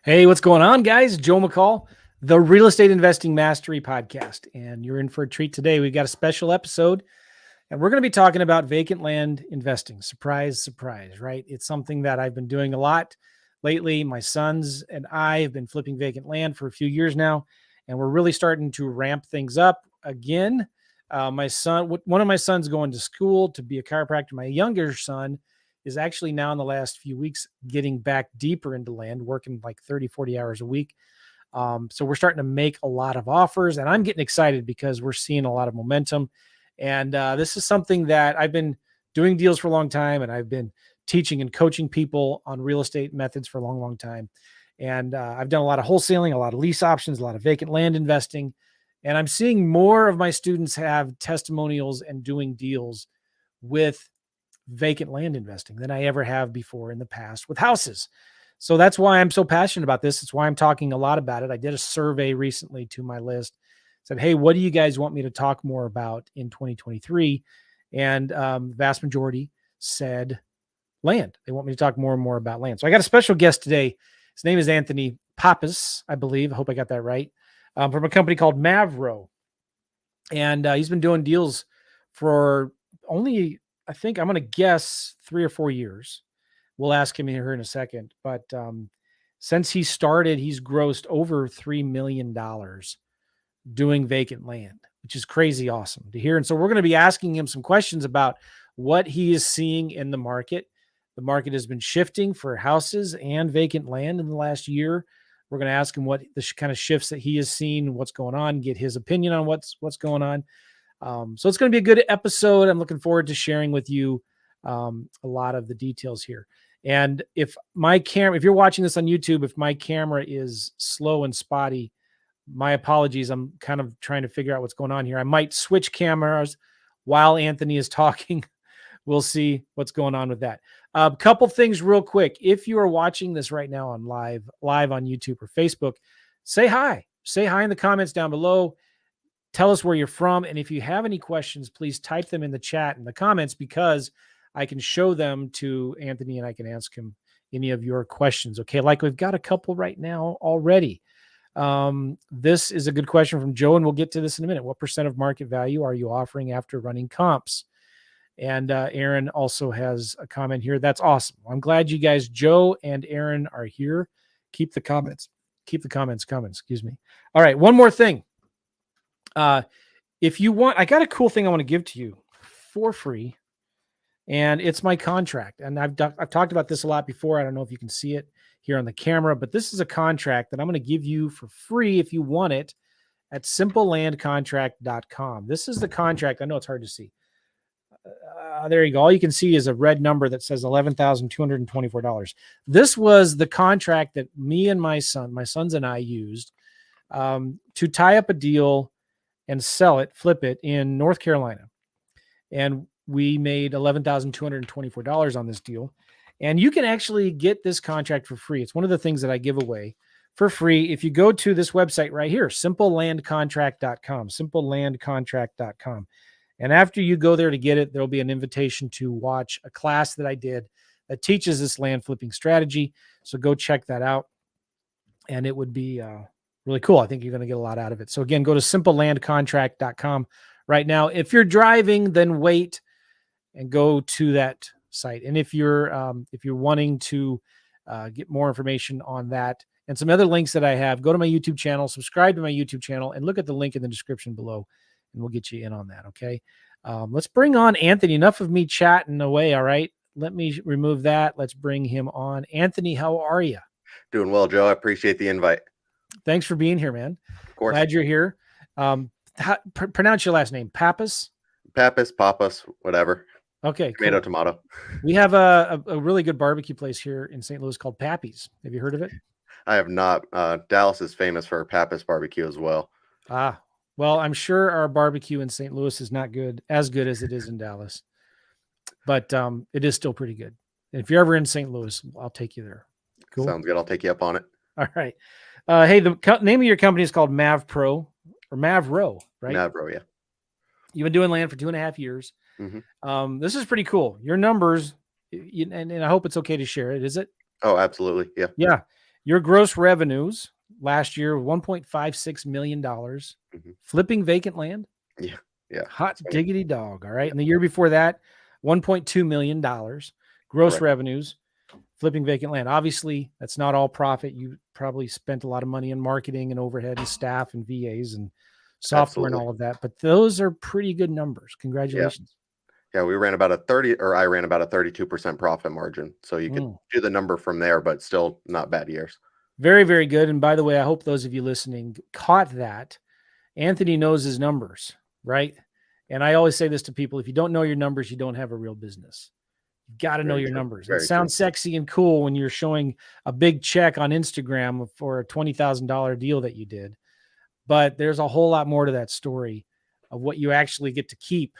Hey, what's going on, guys? Joe McCall, the Real Estate Investing Mastery Podcast. And you're in for a treat today. We've got a special episode, and we're going to be talking about vacant land investing. Surprise, surprise, right? It's something that I've been doing a lot lately. My sons and I have been flipping vacant land for a few years now, and we're really starting to ramp things up again. One of my sons going to school to be a chiropractor. My younger son is actually now in the last few weeks getting back deeper into land, working like 30, 40 hours a week. So we're starting to make a lot of offers, and I'm getting excited because we're seeing a lot of momentum. And this is something that I've been doing deals for a long time, and I've been teaching and coaching people on real estate methods for a long, long time. And I've done a lot of wholesaling, a lot of lease options, a lot of vacant land investing. And I'm seeing more of my students have testimonials and doing deals with vacant land investing than I ever have before in the past with houses. So that's why I'm so passionate about this. It's why I'm talking a lot about it. I did a survey recently to my list, said, hey, what do you guys want me to talk more about in 2023? And vast majority said land. They want me to talk more and more about land. So I got a special guest today. His name is Anthony Pappas, I believe. I hope I got that right. From a company called Mavro. And he's been doing deals for only, I think I'm going to guess 3 or 4 years. We'll ask him here in a second. But since he started, he's grossed over $3 million doing vacant land, which is crazy awesome to hear. And so we're going to be asking him some questions about what he is seeing in the market. The market has been shifting for houses and vacant land in the last year. We're going to ask him what the kind of shifts that he has seen, what's going on, get his opinion on what's going on. So it's going to be a good episode. I'm looking forward to sharing with you a lot of the details here. And if you're watching this on YouTube, if my camera is slow and spotty, my apologies. I'm kind of trying to figure out what's going on here. I might switch cameras while Anthony is talking. We'll see what's going on with that. A couple things real quick. If you are watching this right now on live on YouTube or Facebook, say hi. Say hi in the comments down below. Tell us where you're from. And if you have any questions, please type them in the chat in the comments, because I can show them to Anthony and I can ask him any of your questions. Okay. Like we've got a couple right now already. This is a good question from Joe, and we'll get to this in a minute. What % of market value are you offering after running comps? And Aaron also has a comment here. That's awesome. I'm glad you guys, Joe and Aaron, are here. Keep the comments coming. Excuse me. All right. One more thing. If you want, I got a cool thing I want to give to you for free, and it's my contract. And I've talked about this a lot before. I don't know if you can see it here on the camera, but this is a contract that I'm going to give you for free if you want it at simplelandcontract.com. This is the contract. I know it's hard to see. There you go. All you can see is a red number that says $11,224. This was the contract that me and my sons and I used to tie up a deal and flip it in North Carolina. And we made $11,224 on this deal. And you can actually get this contract for free. It's one of the things that I give away for free. If you go to this website right here, simplelandcontract.com, simplelandcontract.com. And after you go there to get it, there'll be an invitation to watch a class that I did that teaches this land flipping strategy. So go check that out. And it would be really cool. I think you're going to get a lot out of it. So again, go to simplelandcontract.com right now. If you're driving, then wait and go to that site. And if you're wanting to get more information on that and some other links that I have, go to my YouTube channel, subscribe to my YouTube channel, and look at the link in the description below, and we'll get you in on that. Okay. Let's bring on Anthony. Enough of me chatting away. All right. Let me remove that. Let's bring him on. Anthony, how are you? Doing well, Joe. I appreciate the invite. Thanks for being here, man. Of course. Glad you're here. Pronounce your last name. Pappas? Pappas, whatever. Okay. Tomato, cool. tomato. We have a really good barbecue place here in St. Louis called Pappas. Have you heard of it? I have not. Dallas is famous for Pappas barbecue as well. Well, I'm sure our barbecue in St. Louis is not as good as it is in Dallas, but it is still pretty good. And if you're ever in St. Louis, I'll take you there. Cool. Sounds good. I'll take you up on it. All right. Hey, the name of your company is called Mavro, right? Mavro, yeah. You've been doing land for 2.5 years. Mm-hmm. This is pretty cool. Your numbers, and I hope it's okay to share it. Is it? Oh, absolutely. Yeah. Yeah. Your gross revenues last year, $1.56 million, flipping vacant land. Yeah. Yeah. Hot So, diggity dog. All right. yeah, And the year before that, $1.2 million gross correct. revenues, flipping vacant land. Obviously, that's not all profit. You probably spent a lot of money on marketing and overhead and staff and VAs and software and Absolutely. all of that. But those are pretty good numbers. Yeah. Congratulations. Yeah. We ran about a 30, or I ran about a 32% profit margin. So you could Mm. do the number from there, but still not bad years. Very, very good. And by the way, I hope those of you listening caught that. Anthony knows his numbers, right? And I always say this to people: if you don't know your numbers, you don't have a real business. You've got to know Very your true. numbers. It Very true. sounds sexy and cool when you're showing a big check on Instagram for a $20,000 deal that you did. But there's a whole lot more to that story of what you actually get to keep.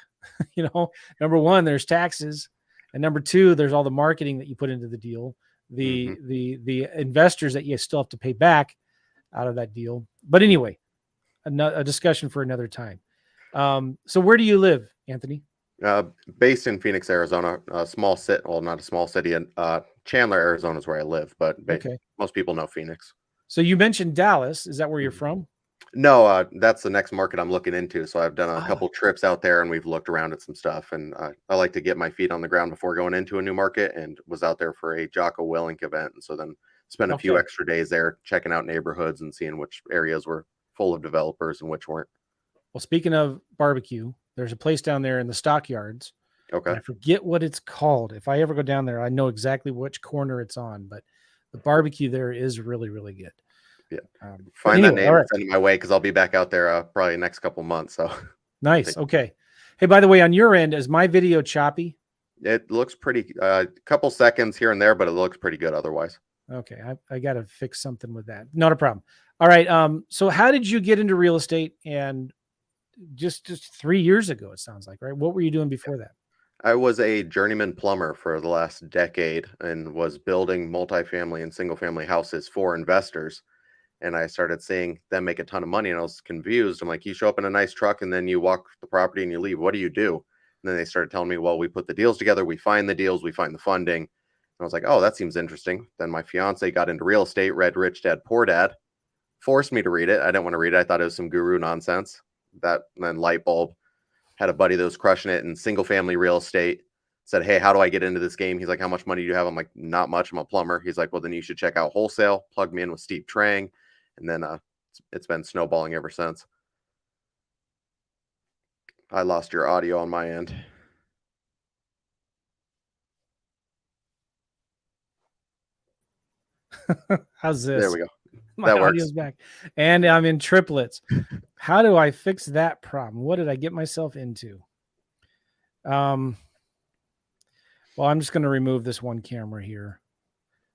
Number one, there's taxes. And number two, there's all the marketing that you put into the deal, the investors that you still have to pay back out of that deal. But anyway, a discussion for another time. So where do you live, Anthony? Based in Phoenix, Arizona, a small city. Well, not a small city. In Chandler, Arizona is where I live, but Okay. most people know Phoenix. So you mentioned Dallas. Is that where you're from? No, that's the next market I'm looking into. So I've done a Ah, couple trips out there, and we've looked around at some stuff. And I like to get my feet on the ground before going into a new market. And was out there for a Jocko Willink event, and so then spent a few okay. extra days there checking out neighborhoods and seeing which areas were full of developers and which weren't. Well, speaking of barbecue, there's a place down there in the stockyards, and Okay. I forget what it's called. If I ever go down there, I know exactly which corner it's on, but the barbecue there is really, really good. Yeah. But Find that anyway, all name and right. send it my way because I'll be back out there probably next couple months. So Nice. Okay. Hey, by the way, on your end, is my video choppy? it looks pretty. Couple seconds here and there, but it looks pretty good otherwise. Okay. I got to fix something with that. Not a problem. All right. So how did you get into real estate? And just 3 years ago, it sounds like, right? What were you doing before that? I was a journeyman plumber for the last decade and was building multifamily and single family houses for investors. And I started seeing them make a ton of money, and I was confused. I'm like, you show up in a nice truck and then you walk the property and you leave. What do you do? And then they started telling me, well, we put the deals together, we find the deals, we find the funding. And I was like, oh, that seems interesting. Then my fiance got into real estate, read Rich Dad Poor Dad, forced me to read it. I didn't want to read it. I thought it was some guru nonsense. That then light bulb. Had a buddy that was crushing it in single family real estate. Said, hey, how do I get into this game? He's like, how much money do you have? I'm like, not much. I'm a plumber. He's like, well, then you should check out wholesale. Plug me in with Steve Trang. And then it's been snowballing ever since. I lost your audio on my end. How's There this? we go. My That audio's works. back. And I'm in triplets. How do I fix that problem? What did I get myself into? Well, I'm just going to remove this one camera here.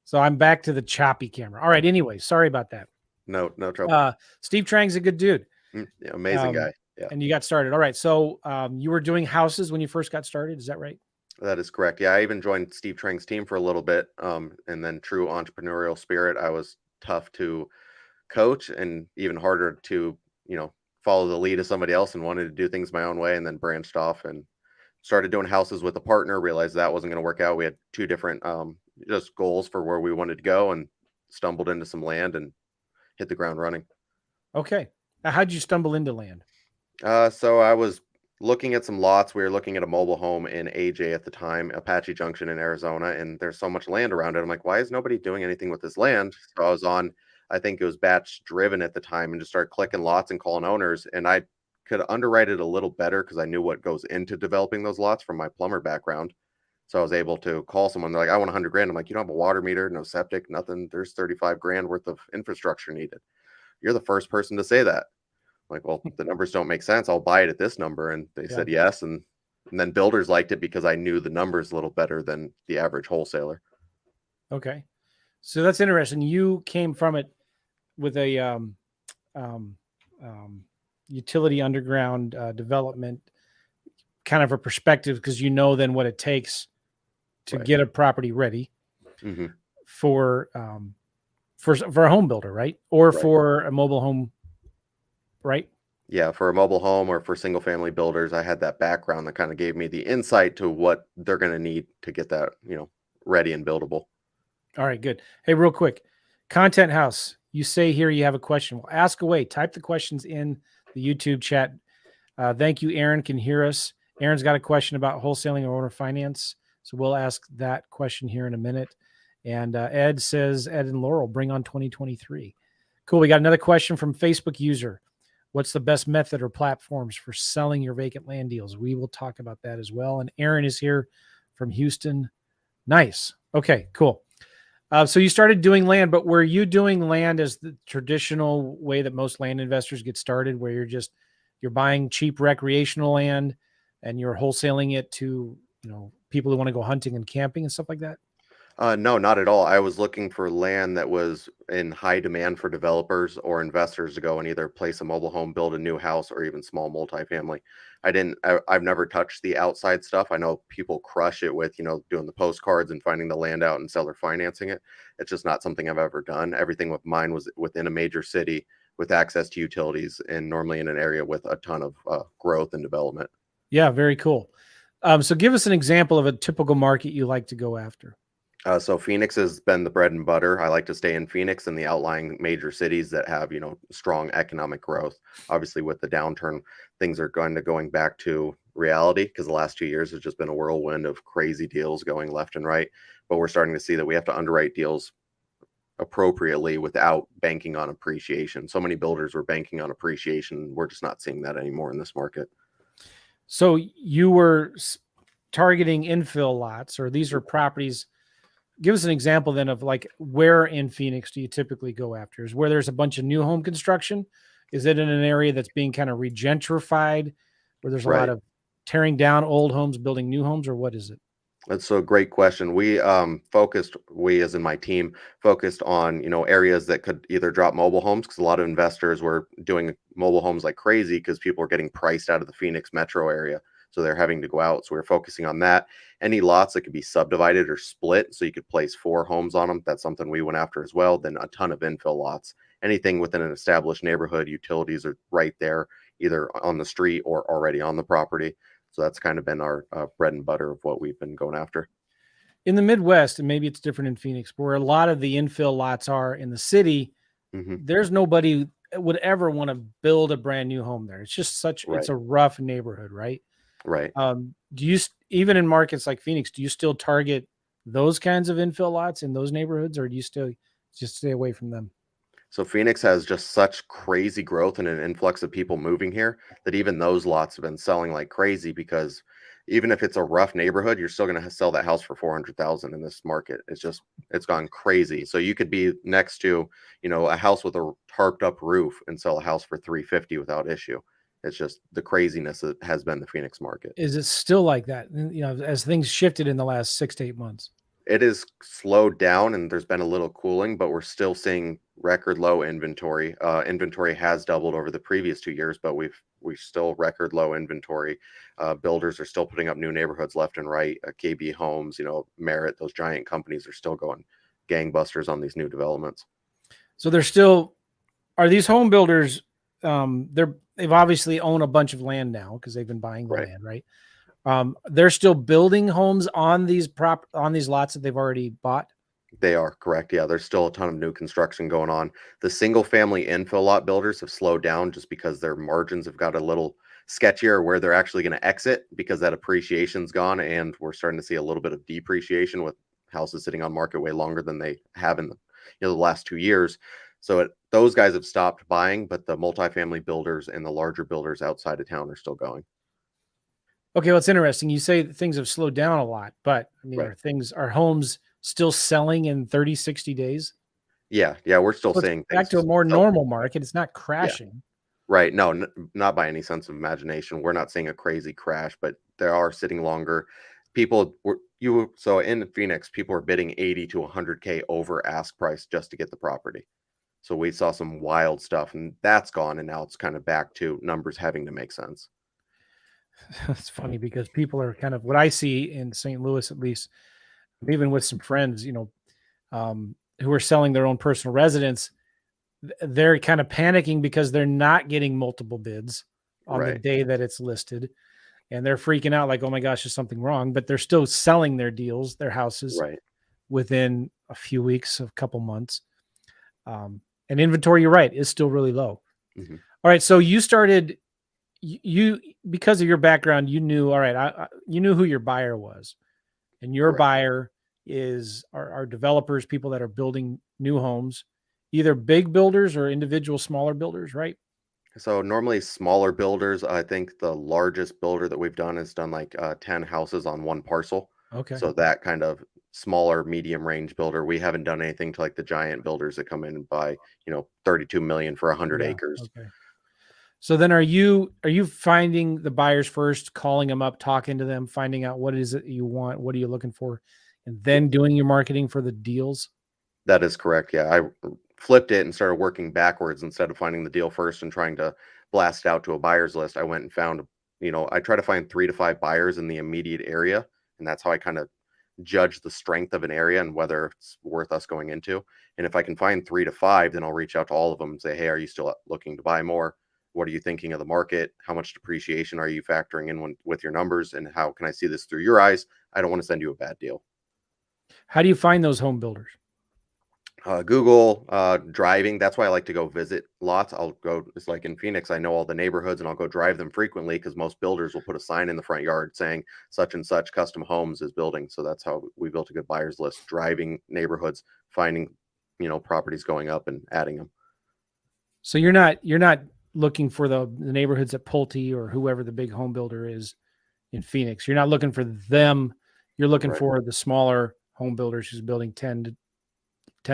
So I'm back to the choppy camera. All right. Anyway, sorry about that. No trouble. Steve Trang's a good dude. Yeah, amazing guy. Yeah, And you got started. All right. So you were doing houses when you first got started. Is that right? that is correct. Yeah, I even joined Steve Trang's team for a little bit. And then true entrepreneurial spirit. I was tough to coach and even harder to, follow the lead of somebody else, and wanted to do things my own way, and then branched off and started doing houses with a partner, realized that wasn't going to work out. We had two different just goals for where we wanted to go, and stumbled into some land and hit the ground running. Okay. Now, how'd you stumble into land? So I was looking at some lots. We were looking at a mobile home in AJ at the time, Apache Junction in Arizona, and there's so much land around it. I'm like, why is nobody doing anything with this land? So I was on, I think it was batch driven at the time, and just started clicking lots and calling owners. And I could underwrite it a little better because I knew what goes into developing those lots from my plumber background. So I was able to call someone. They're like, I want 100 grand. I'm like, you don't have a water meter, no septic, nothing. There's 35 grand worth of infrastructure needed. You're the first person to say that. I'm like, well, the numbers don't make sense. I'll buy it at this number. And they said yes. And then builders liked it because I knew the numbers a little better than the average wholesaler. Okay. So that's interesting. You came from it with a utility underground development kind of a perspective, because you know then what it takes to Right. get a property ready Mm-hmm. for a home builder, right? Or Right. for a mobile home, right? Yeah, for a mobile home or for single family builders, I had that background that kind of gave me the insight to what they're going to need to get that, ready and buildable. All right, good. Hey, real quick, Content House, you say here you have a question. Well, ask away. Type the questions in the YouTube chat. Thank you. Aaron can hear us. Aaron's got a question about wholesaling or owner finance. So we'll ask that question here in a minute. And Ed says, Ed and Laurel, bring on 2023. Cool. We got another question from Facebook user. What's the best method or platforms for selling your vacant land deals? We will talk about that as well. And Aaron is here from Houston. Nice. Okay, cool. So you started doing land, but were you doing land as the traditional way that most land investors get started, where you're buying cheap recreational land and you're wholesaling it to, people who want to go hunting and camping and stuff like that? No, not at all. I was looking for land that was in high demand for developers or investors to go and either place a mobile home, build a new house, or even small multifamily. I've never touched the outside stuff. I know people crush it with, doing the postcards and finding the land out and seller financing it. It's just not something I've ever done. Everything with mine was within a major city with access to utilities and normally in an area with a ton of growth and development. Yeah, very cool. So give us an example of a typical market you like to go after. So Phoenix has been the bread and butter. I like to stay in Phoenix and the outlying major cities that have, strong economic growth. Obviously, with the downturn, things are going back to reality because the last 2 years has just been a whirlwind of crazy deals going left and right. But we're starting to see that we have to underwrite deals appropriately without banking on appreciation. So many builders were banking on appreciation. We're just not seeing that anymore in this market. So you were targeting infill lots, or these are properties. Give us an example then of like where in Phoenix do you typically go after? Is where there's a bunch of new home construction? Is it in an area that's being kind of regentrified, where there's a lot of tearing down old homes, building new homes, or what is it? That's a great question. We as in my team, focused on, areas that could either drop mobile homes because a lot of investors were doing mobile homes like crazy because people were getting priced out of the Phoenix metro area. So they're having to go out. So we're focusing on that. Any lots that could be subdivided or split so you could place 4 homes on them. That's something we went after as well. Then a ton of infill lots. Anything within an established neighborhood, utilities are right there, either on the street or already on the property. So that's kind of been our bread and butter of what we've been going after. In the Midwest, and maybe it's different in Phoenix, but where a lot of the infill lots are in the city, there's nobody would ever want to build a brand new home there. It's just it's a rough neighborhood, right? Right. Do you, even in markets like Phoenix, do you still target those kinds of infill lots in those neighborhoods, or do you still just stay away from them? So Phoenix has just such crazy growth and an influx of people moving here that even those lots have been selling like crazy, because even if it's a rough neighborhood, you're still going to sell that house for 400,000 in this market. It's gone crazy. So you could be next to, a house with a tarped up roof and sell a house for 350 without issue. It's just the craziness that has been the Phoenix market. Is it still like that? As things shifted in the last 6 to 8 months? It is slowed down and there's been a little cooling, but we're still seeing record low inventory. Inventory has doubled over the previous 2 years, but we've still record low inventory. Builders are still putting up new neighborhoods left and right. KB Homes, Merit, those giant companies are still going gangbusters on these new developments. So are these home builders? They've obviously own a bunch of land now because they've been buying the land, right? They're still building homes on these lots that they've already bought. They are correct. Yeah, there's still a ton of new construction going on. The single family infill lot builders have slowed down just because their margins have got a little sketchier where they're actually going to exit because that appreciation's gone, and we're starting to see a little bit of depreciation with houses sitting on market way longer than they have in the last 2 years. So those guys have stopped buying, but the multifamily builders and the larger builders outside of town are still going. Okay, well, it's interesting. You say that things have slowed down a lot, but I mean, are homes still selling in 30, 60 days? Yeah, we're still seeing back to a more normal market. It's not crashing. Yeah. Right. No, not by any sense of imagination. We're not seeing a crazy crash, but they are sitting longer. So in Phoenix, people are bidding 80 to 100K over ask price just to get the property. So we saw some wild stuff, and that's gone, and now it's kind of back to numbers having to make sense. It's funny because people are kind of, what I see in St. Louis, at least, even with some friends, who are selling their own personal residence, they're kind of panicking because they're not getting multiple bids on the day that it's listed. And they're freaking out like, oh my gosh, is something wrong? But they're still selling their deals, their houses within a few weeks, a couple months. And inventory, you're right, is still really low. hmm All right, so you started you because of your background, you knew, all right, you knew who your buyer was, and your Correct. buyer are developers, people that are building new homes, either big builders or individual smaller builders, right? So normally smaller builders, I think the largest builder that we've done has done like 10 houses on one parcel. Okay. So that kind of smaller, medium range builder, we haven't done anything to like the giant builders that come in and buy, 32 million for 100 Yeah. acres. Okay. So then are you finding the buyers first, calling them up, talking to them, finding out what is it you want, what are you looking for, and then doing your marketing for the deals? That is correct. Yeah, I flipped it and started working backwards instead of finding the deal first and trying to blast out to a buyer's list. I went and found, I try to find 3 to 5 buyers in the immediate area, and that's how I kind of judge the strength of an area and whether it's worth us going into. And if I can find 3 to 5, then I'll reach out to all of them and say, "Hey, are you still looking to buy more? What are you thinking of the market? How much depreciation are you factoring in with your numbers? And how can I see this through your eyes? I don't want to send you a bad deal." How do you find those home builders? Google, driving. That's why I like to go visit lots. I'll go, it's like in Phoenix, I know all the neighborhoods and I'll go drive them frequently because most builders will put a sign in the front yard saying such and such custom homes is building. So that's how we built a good buyers list, driving neighborhoods, finding, properties going up and adding them. So you're not looking for the neighborhoods at Pulte or whoever the big home builder is in Phoenix. You're not looking for them. You're looking Right. for the smaller home builders who's building 10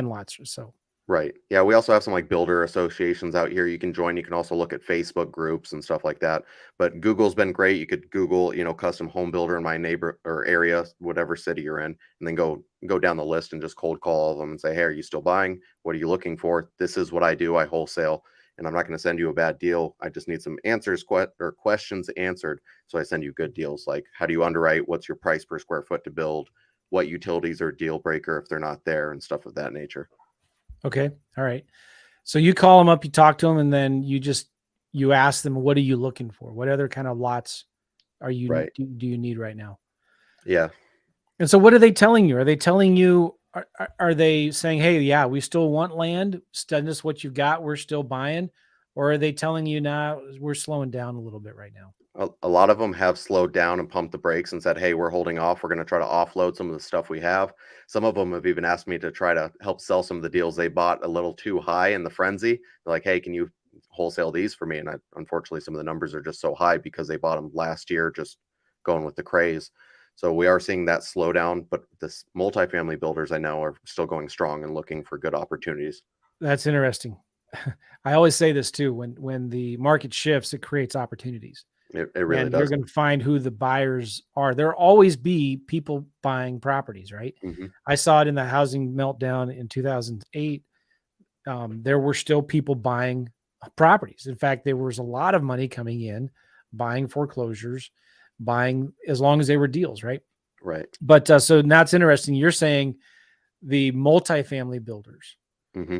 lots or so. Right. Yeah, we also have some like builder associations out here you can join. You can also look at Facebook groups and stuff like that. But Google's been great. You could Google, custom home builder in my neighbor or area, whatever city you're in, and then go down the list and just cold call them and say, "Hey, are you still buying? What are you looking for? This is what I do. I wholesale, and I'm not going to send you a bad deal. I just need some answers or questions answered. So I send you good deals like how do you underwrite? What's your price per square foot to build? What utilities are deal breaker if they're not there and stuff of that nature." Okay. All right. So you call them up, you talk to them, and then you ask them, what are you looking for? What other kind of lots Right. do you need right now? Yeah. And so what are they telling you? Are they telling you, are they saying, hey, yeah, we still want land, send us what you've got, we're still buying? Or are they telling you, nah, we're slowing down a little bit right now? A lot of them have slowed down and pumped the brakes and said, "Hey, we're holding off. We're going to try to offload some of the stuff we have." Some of them have even asked me to try to help sell some of the deals they bought a little too high in the frenzy. They're like, "Hey, can you wholesale these for me?" And unfortunately, some of the numbers are just so high because they bought them last year, just going with the craze. So we are seeing that slow down, but this multifamily builders I know are still going strong and looking for good opportunities. That's interesting. I always say this too, when the market shifts, it creates opportunities. It really And you're does. going to find who the buyers are. There'll always be people buying properties, right? hmm I saw it in the housing meltdown in 2008. There were still people buying properties. In fact, there was a lot of money coming in, buying foreclosures, buying as long as they were deals, right? Right. But so now it's interesting. You're saying the multifamily builders hmm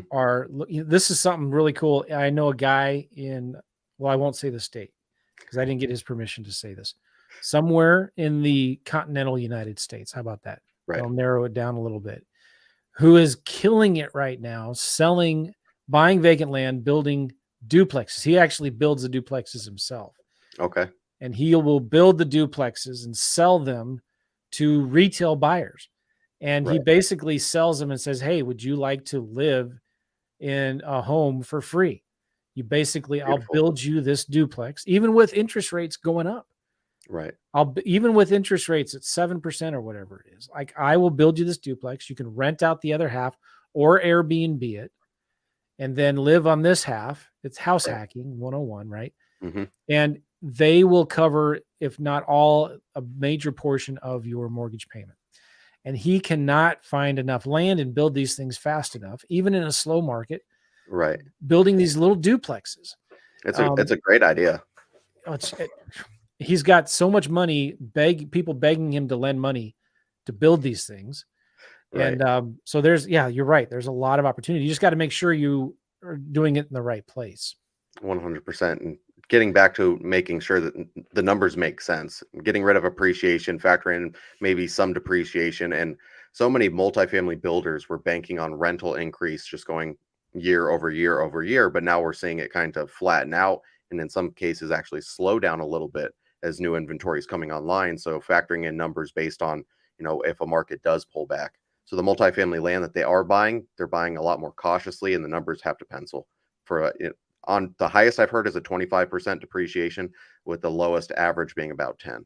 this is something really cool. I know a guy well, I won't say the state because I didn't get his permission to say this. Somewhere in the continental United States. How about that? Right. I'll narrow it down a little bit. Who is killing it right now, buying vacant land, building duplexes. He actually builds the duplexes himself. Okay. And he will build the duplexes and sell them to retail buyers. And he Right. basically sells them and says, hey, would you like to live in a home for free? I'll Beautiful. build you this duplex, even with interest rates going up. Right. Even with interest rates at 7% or whatever it is, like I will build you this duplex. You can rent out the other half or Airbnb it and then live on this half. It's house Right. hacking 101, right? hmm And they will cover, if not all, a major portion of your mortgage payment. And he cannot find enough land and build these things fast enough, even in a slow market, Right. building these little duplexes. It's a great idea. He's got so much money, people begging him to lend money to build these things. Right. And so you're right. There's a lot of opportunity. You just got to make sure you are doing it in the right place. 100%. And getting back to making sure that the numbers make sense, getting rid of appreciation, factoring in maybe some depreciation. And so many multifamily builders were banking on rental increase, just going, year over year over year, but now we're seeing it kind of flatten out and in some cases actually slow down a little bit as new inventory is coming online. So factoring in numbers based on, if a market does pull back. So the multifamily land that they are buying, they're buying a lot more cautiously, and the numbers have to pencil. On the highest I've heard is a 25% depreciation, with the lowest average being about 10.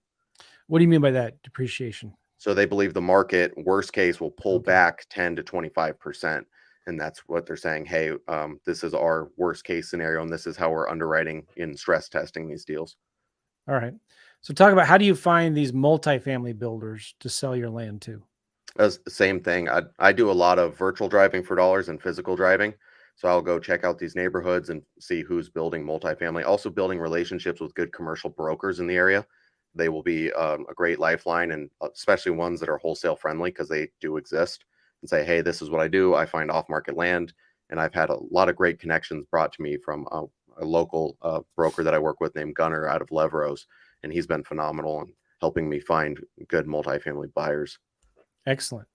What do you mean by that, depreciation? So they believe the market, worst case, will pull Okay. back 10 to 25%. And that's what they're saying. Hey, this is our worst case scenario, and this is how we're underwriting and stress testing these deals. All right. So talk about, how do you find these multifamily builders to sell your land to? Same thing. I do a lot of virtual driving for dollars and physical driving. So I'll go check out these neighborhoods and see who's building multifamily. Also building relationships with good commercial brokers in the area. They will be a great lifeline, and especially ones that are wholesale friendly, because they do exist, and say, hey, this is what I do. I find off-market land, and I've had a lot of great connections brought to me from a local broker that I work with named Gunner out of Levros, and he's been phenomenal in helping me find good multifamily buyers. Excellent.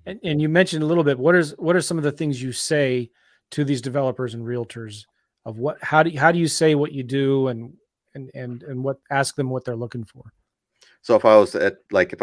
And you mentioned a little bit, what are some of the things you say to these developers and realtors of how do you say what you do, and what, ask them what they're looking for? So if I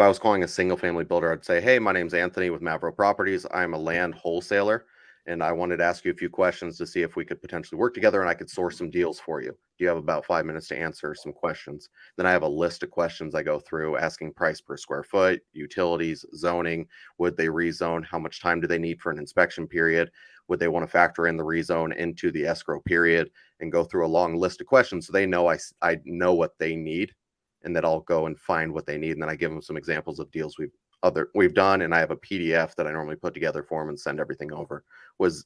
was calling a single family builder, I'd say, hey, my name's Anthony with Mavro Properties. I'm a land wholesaler, and I wanted to ask you a few questions to see if we could potentially work together and I could source some deals for you. Do you have about 5 minutes to answer some questions? Then I have a list of questions I go through, asking price per square foot, utilities, zoning, would they rezone? How much time do they need for an inspection period? Would they want to factor in the rezone into the escrow period? And go through a long list of questions so they know I know what they need, and that I'll go and find what they need. And then I give them some examples of deals we've done. And I have a PDF that I normally put together for them and send everything over.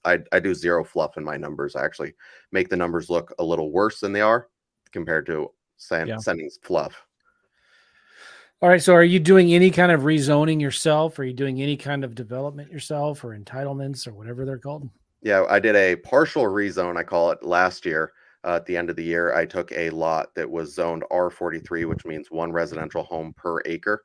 I do zero fluff in my numbers. I actually make the numbers look a little worse than they are compared to sending fluff. All right. So are you doing any kind of rezoning yourself? Are you doing any kind of development yourself, or entitlements, or whatever they're called? Yeah, I did a partial rezone, I call it, last year. At the end of the year, I took a lot that was zoned R43, which means one residential home per acre.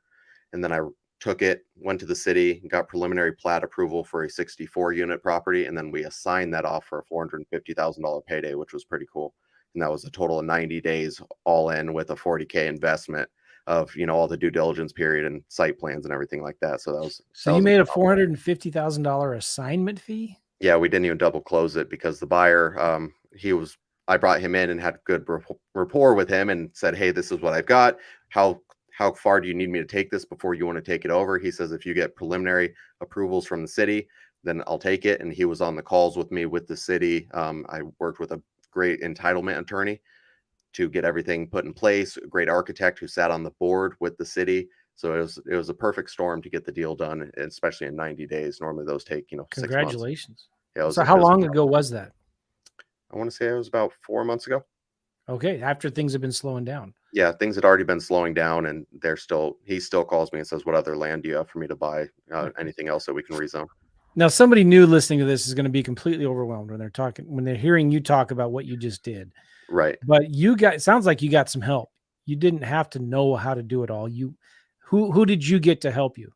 And then I took it, went to the city, got preliminary plat approval for a 64 unit property. And then we assigned that off for a $450,000 payday, which was pretty cool. And that was a total of 90 days all in, with a 40K investment of, all the due diligence period and site plans and everything like that. So You made a $450,000 assignment fee? Yeah, we didn't even double close it because the buyer, I brought him in and had good rapport with him and said, hey, this is what I've got. How far do you need me to take this before you want to take it over? He says, if you get preliminary approvals from the city, then I'll take it. And he was on the calls with me with the city. I worked with a great entitlement attorney to get everything put in place, a great architect who sat on the board with the city. So it was a perfect storm to get the deal done, especially in 90 days. Normally those take, 6 months. Congratulations. Yeah, So how long ago was that? I want to say it was about 4 months ago. Okay. After things have been slowing down. Yeah, things had already been slowing down, and he still calls me and says, what other land do you have for me to buy? Anything else that we can rezone? Now, somebody new listening to this is going to be completely overwhelmed when they're hearing you talk about what you just did. Right. But sounds like you got some help. You didn't have to know how to do it all. Who did you get to help you?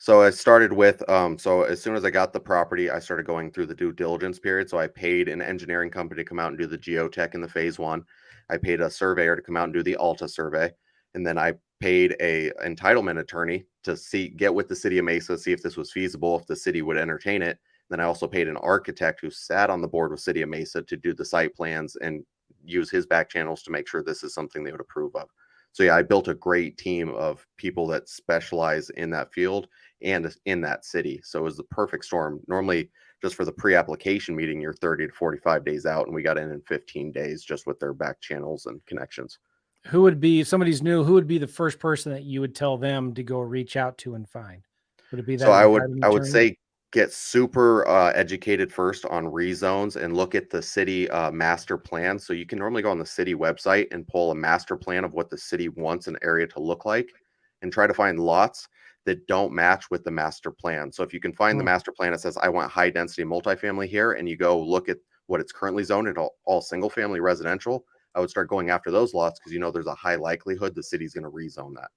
So I started with, so as soon as I got the property, I started going through the due diligence period. So I paid an engineering company to come out and do the geotech in the phase 1. I paid a surveyor to come out and do the Alta survey. And then I paid a entitlement attorney to get with the city of Mesa, see if this was feasible, if the city would entertain it. Then I also paid an architect who sat on the board with city of Mesa to do the site plans and use his back channels to make sure this is something they would approve of. So yeah, I built a great team of people that specialize in that field and in that city. So it was the perfect storm. Normally, just for the pre-application meeting, you're 30 to 45 days out, and we got in 15 days just with their back channels and connections. Who would be, if somebody's new, who would be the first person that you would tell them to go reach out to and find? Would it be that? So I would say get super educated first on rezones and look at the city master plan. So you can normally go on the city website and pull a master plan of what the city wants an area to look like, and try to find lots that don't match with the master plan. So if you can find the master plan that says, I want high density multifamily here, and you go look at what it's currently zoned at all single family residential, I would start going after those lots, because there's a high likelihood the city's going to rezone that.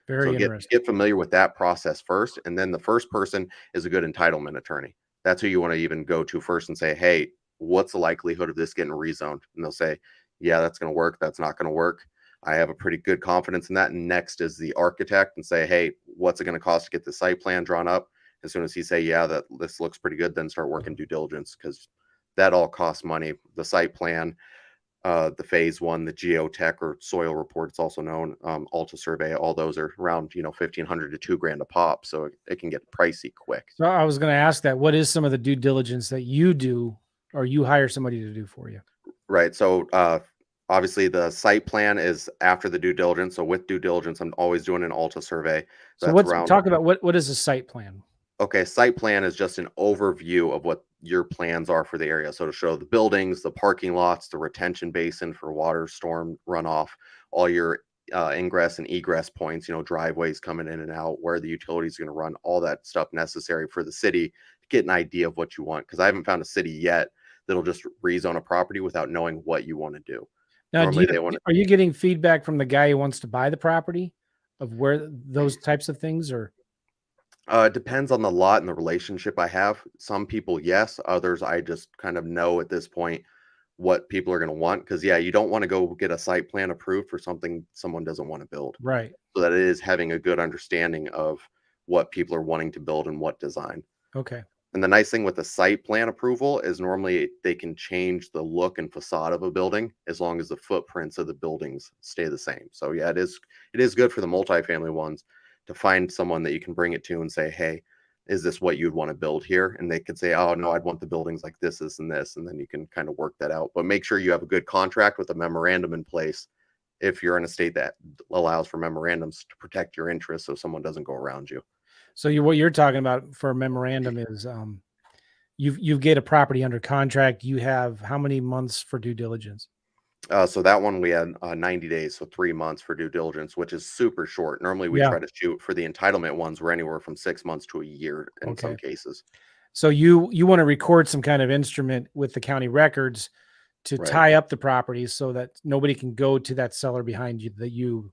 Very interesting. Get familiar with that process first, and then the first person is a good entitlement attorney. That's who you want to even go to first and say, hey, what's the likelihood of this getting rezoned? And they'll say, yeah, that's going to work. That's not going to work. I have a pretty good confidence in that. And next is the architect and say, hey, what's it going to cost to get the site plan drawn up? As soon as he say, yeah, that this looks pretty good, then start working due diligence, because that all costs money. The site plan, the phase one, the geotech or soil report, it's also known, Alta survey, all those are around, 1,500 to $2,000 a pop. So it can get pricey quick. So I was going to ask that. What is some of the due diligence that you do or you hire somebody to do for you? Right. So obviously the site plan is after the due diligence. So with due diligence, I'm always doing an Alta survey. So That's what's around, talk about what is a site plan? okay, site plan is just an overview of what your plans are for the area. So to show the buildings, the parking lots, the retention basin for water, storm runoff, all your ingress and egress points, driveways coming in and out, where the utilities are going to run, all that stuff necessary for the city to get an idea of what you want. Because I haven't found a city yet that'll just rezone a property without knowing what you want to do. Now, Normally they want are you getting feedback from the guy who wants to buy the property of where those types of things are? It depends on the lot and the relationship I have. Some people, yes. Others, I just kind of know at this point what people are going to want. Because, yeah, you don't want to go get a site plan approved for something someone doesn't want to build. Right. So that it is having a good understanding of what people are wanting to build and what design. Okay. And the nice thing with the site plan approval is normally they can change the look and facade of a building as long as the footprints of the buildings stay the same. So yeah, it is good for the multifamily ones to find someone that you can bring it to and say, hey, is this what you'd want to build here? And they could say, oh no, I'd want the buildings like this, and this, and then you can kind of work that out. But make sure you have a good contract with a memorandum in place if you're in a state that allows for memorandums to protect your interests so someone doesn't go around you. So what you're talking about for a memorandum is you get a property under contract. You have how many months for due diligence? So that one we had 90 days, so 3 months for due diligence, which is super short. Normally we Yeah. try to shoot for the entitlement ones. We're anywhere from 6 months to a year in some Okay. cases. So you want to record some kind of instrument with the county records to Right. tie up the property so that nobody can go to that seller behind you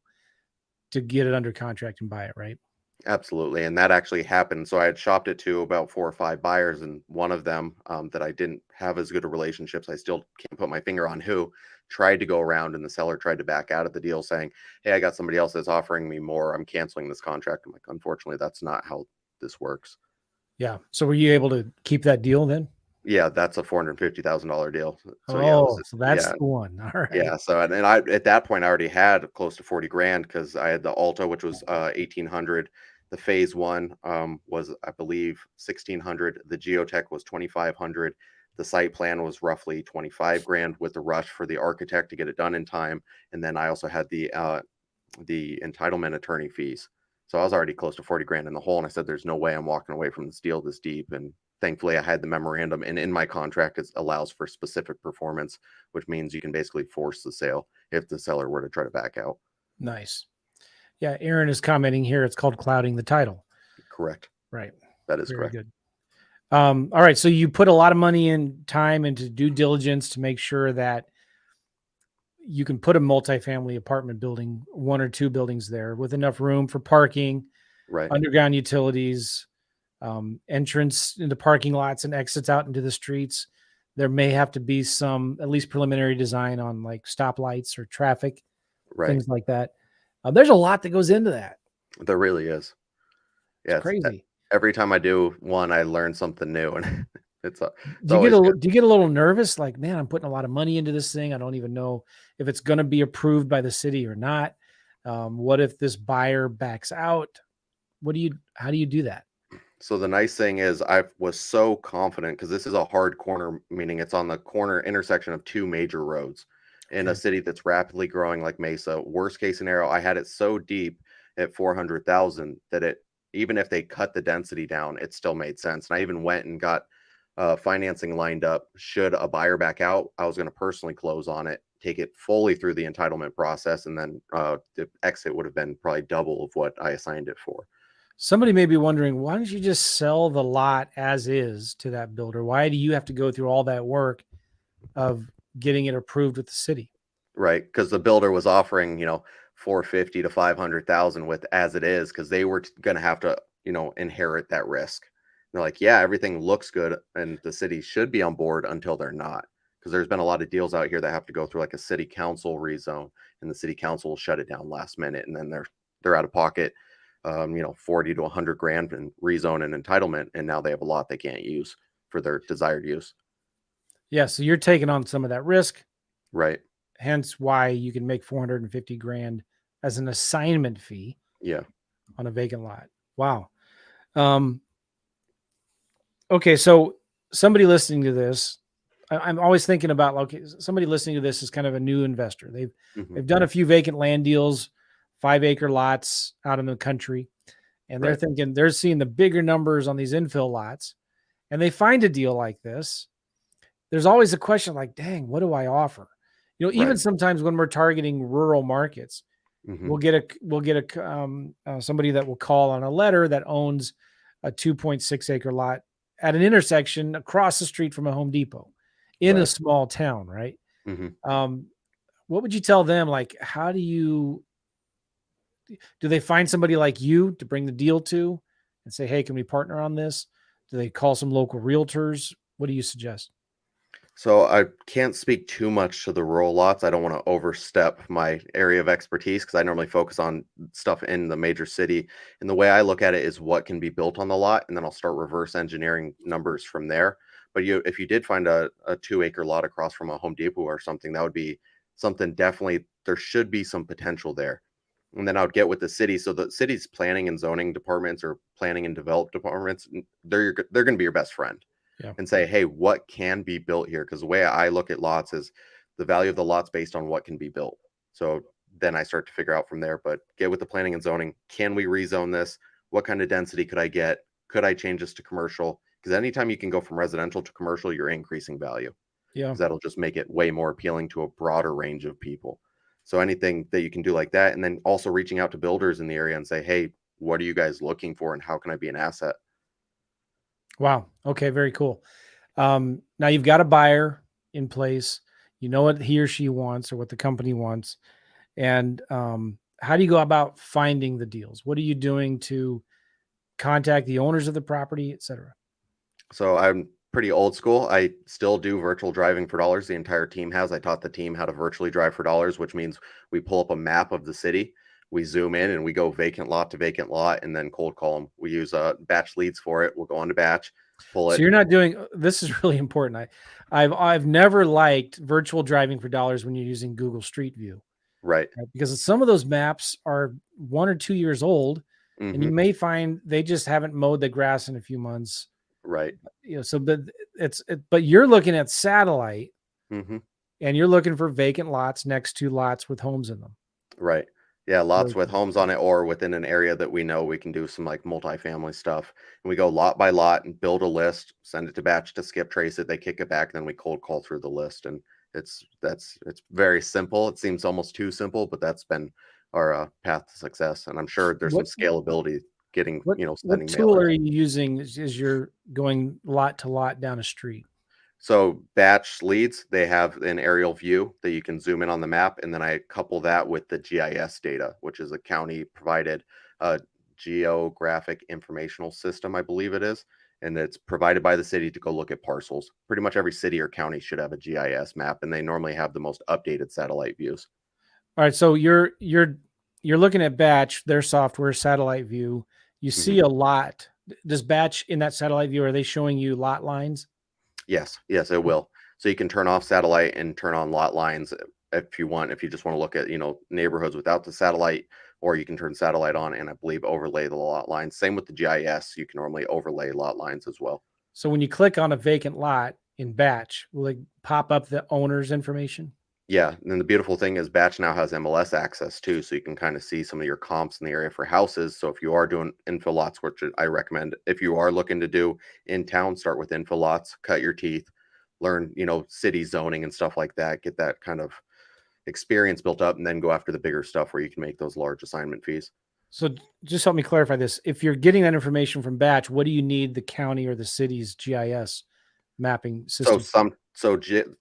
to get it under contract and buy it, right? Absolutely. And that actually happened. So I had shopped it to about 4 or 5 buyers, and one of them that I didn't have as good of relationships, I still can't put my finger on who, tried to go around, and the seller tried to back out of the deal saying, hey, I got somebody else that's offering me more. I'm canceling this contract. I'm like, unfortunately, that's not how this works. Yeah. So were you able to keep that deal then? Yeah, that's a $450,000 deal. So yeah, it was, Oh, so that's yeah. the one. All right. Yeah, so and I at that point I already had close to 40 grand because I had the Alta, which was 1,800. The phase one was, I believe, 1,600. The geotech was 2,500. The site plan was roughly 25 grand with the rush for the architect to get it done in time. And then I also had the entitlement attorney fees. So I was already close to 40 grand in the hole. And I said, there's no way I'm walking away from this deal this deep. And thankfully I had the memorandum, and in my contract it allows for specific performance, which means you can basically force the sale if the seller were to try to back out. Nice. Yeah. Aaron is commenting here. It's called clouding the title. Correct. Right. That is Very correct. good. All right. So you put a lot of money and time into due diligence to make sure that you can put a multifamily apartment building, one or two buildings there with enough room for parking, Right. underground utilities, entrance into parking lots and exits out into the streets. There may have to be some at least preliminary design on like stoplights or traffic, Right. things like that. There's a lot that goes into that. There really is. It's Yes. crazy. Every time I do one, I learn something new, and it's Do you get always good. do you get a little nervous? Like, man, I'm putting a lot of money into this thing. I don't even know if it's going to be approved by the city or not. What if this buyer backs out? How do you do that? So the nice thing is I was so confident because this is a hard corner, meaning it's on the corner intersection of two major roads in a Okay. city that's rapidly growing like Mesa. Worst case scenario, I had it so deep at 400,000 that it, even if they cut the density down, it still made sense. And I even went and got financing lined up. Should a buyer back out, I was going to personally close on it, take it fully through the entitlement process, and then the exit would have been probably double of what I assigned it for. Somebody may be wondering, why don't you just sell the lot as is to that builder? Why do you have to go through all that work of getting it approved with the city? Right, because the builder was offering, 450 to 500,000 with as it is, because they were going to have to, inherit that risk. they're like, yeah, everything looks good and the city should be on board until they're not. Because there's been a lot of deals out here that have to go through like a city council rezone, and the city council will shut it down last minute, and then they're out of pocket, 40 to 100 grand in rezone and entitlement, and now they have a lot they can't use for their desired use. Yeah. So you're taking on some of that risk, Right. hence why you can make 450 grand as an assignment fee Yeah. on a vacant lot. Wow. Um, okay. So somebody listening to this, I'm always thinking about, okay, somebody listening to this is kind of a new investor. They've done a few vacant land deals, 5-acre lots out in the country, and they're Right. thinking they're seeing the bigger numbers on these infill lots, and they find a deal like this. There's always a question like, dang, what do I offer? Even Right. sometimes when we're targeting rural markets, Hmm. we'll get somebody that will call on a letter that owns a 2.6 acre lot at an intersection across the street from a Home Depot in a Right. small town, right? Hmm. Um, what would you tell them? Like, how do they find somebody like you to bring the deal to and say, hey, can we partner on this? Do they call some local realtors? What do you suggest? So I can't speak too much to the rural lots. I don't want to overstep my area of expertise because I normally focus on stuff in the major city. And the way I look at it is what can be built on the lot, and then I'll start reverse engineering numbers from there. But if you did find a 2-acre lot across from a Home Depot or something, that would be something definitely there should be some potential there. And then I would get with the city. So the city's planning and zoning departments or planning and develop departments, they're going to be your best friend Yeah. and say, hey, what can be built here? Because the way I look at lots is the value of the lots based on what can be built. So then I start to figure out from there, but get with the planning and zoning. Can we rezone this? What kind of density could I get? Could I change this to commercial? Because anytime you can go from residential to commercial, you're increasing value, Yeah. because that'll just make it way more appealing to a broader range of people. So anything that you can do like that, and then also reaching out to builders in the area and say, hey, what are you guys looking for and how can I be an asset? Wow. Okay. Very cool. Now you've got a buyer in place. You know what he or she wants or what the company wants. And how do you go about finding the deals? What are you doing to contact the owners of the property, et cetera? So I'm pretty old school. I still do virtual driving for dollars. The entire team has. I taught the team how to virtually drive for dollars, which means we pull up a map of the city, we zoom in, and we go vacant lot to vacant lot, and then cold call them. We use batch leads for it. We'll go on to batch, pull So it. you're not doing this is really important. I've never liked virtual driving for dollars when you're using Google Street View, Right. right? Because some of those maps are 1 or 2 years old, and you Hmm. may find they just haven't mowed the grass in a few months. Right. So but you're looking at satellite Hmm. and you're looking for vacant lots next to lots with homes in them. Right. Yeah, lots Very with cool. homes on it or within an area that we know we can do some like multifamily stuff. And we go lot by lot and build a list, send it to batch to skip trace it, they kick it back, then we cold call through the list. And it's very simple. It seems almost too simple, but that's been our path to success. And I'm sure there's some What scalability getting, what sending tool mailers. are you using as you're going lot to lot down a street? So batch leads, they have an aerial view that you can zoom in on the map, and then I couple that with the GIS data, which is a county provided geographic informational system, I believe it is, and it's provided by the city to go look at parcels. Pretty much every city or county should have a GIS map, and they normally have the most updated satellite views. All right, so you're looking at Batch, their software, satellite view. You Hmm. see a lot. Does Batch in that satellite view, are they showing you lot lines? Yes, yes, it will. So you can turn off satellite and turn on lot lines if you want. If you just want to look at, neighborhoods without the satellite, or you can turn satellite on and I believe overlay the lot lines. Same with the GIS. You can normally overlay lot lines as well. So when you click on a vacant lot in Batch, will it pop up the owner's information? Yeah, and then the beautiful thing is Batch now has MLS access too, so you can kind of see some of your comps in the area for houses. So if you are doing infill lots, which I recommend, if you are looking to do in town, start with infill lots, cut your teeth, learn, city zoning and stuff like that, get that kind of experience built up, and then go after the bigger stuff where you can make those large assignment fees. So just help me clarify this. If you're getting that information from Batch, what do you need the county or the city's GIS mapping So system?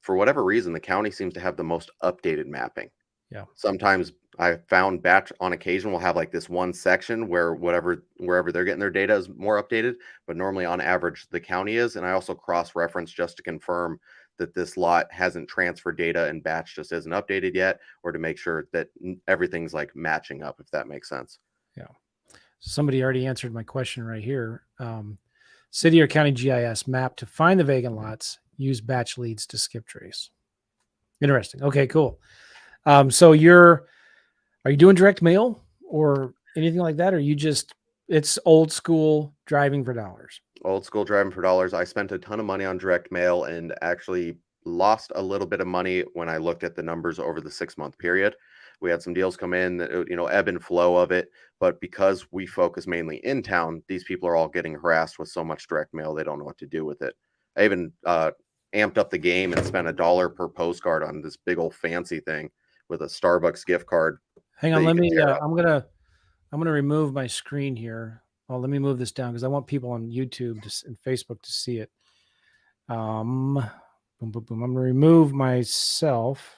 for whatever reason, the county seems to have the most updated mapping. Yeah. Sometimes I found batch on occasion will have like this one section where wherever they're getting their data is more updated, but normally on average the county is. And I also cross-reference just to confirm that this lot hasn't transferred data and batch just isn't updated yet, or to make sure that everything's like matching up, if that makes sense. Yeah. Somebody already answered my question right here. City or county GIS map to find the vacant lots, use batch leads to skip trace. Interesting. Okay, cool. So are you doing direct mail or anything like that? Or you just, it's old school driving for dollars? Old school driving for dollars. I spent a ton of money on direct mail and actually lost a little bit of money when I looked at the numbers over the 6-month period. We had some deals come in, ebb and flow of it. But because we focus mainly in town, these people are all getting harassed with so much direct mail, they don't know what to do with it. I even amped up the game and spent $1 per postcard on this big old fancy thing with a Starbucks gift card Hang that on, you let can me, tear up. I'm gonna remove my screen here. Oh, let me move this down because I want people on YouTube and Facebook to see it. Boom, boom, boom. I'm gonna remove myself.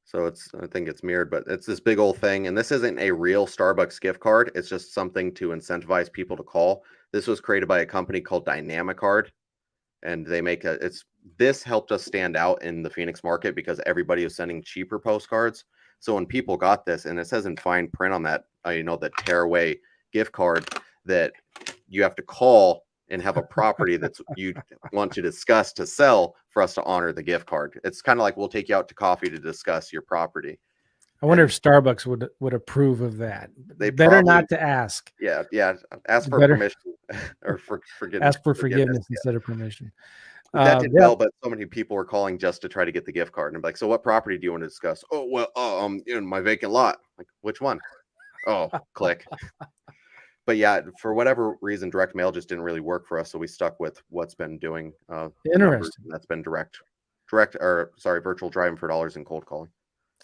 So I think it's mirrored, but it's this big old thing. And this isn't a real Starbucks gift card. It's just something to incentivize people to call. This was created by a company called Dynamic Card. And this helped us stand out in the Phoenix market because everybody was sending cheaper postcards. So when people got this, and it says in fine print on that, the tearaway gift card, that you have to call and have a property that's you want to discuss to sell for us to honor the gift card. It's kind of like we'll take you out to coffee to discuss your property. I wonder if Starbucks would approve of that. They Better probably, not to ask. yeah, ask for Better permission or for ask for forgiveness. forgiveness instead of permission. That did Yeah, well, but so many people were calling just to try to get the gift card. And I'm like, so what property do you want to discuss? Oh, well, my vacant lot. Like, which one? Oh, click. But yeah, for whatever reason, direct mail just didn't really work for us. So we stuck with what's been doing the numbers. interesting. That's been virtual driving for dollars and cold calling.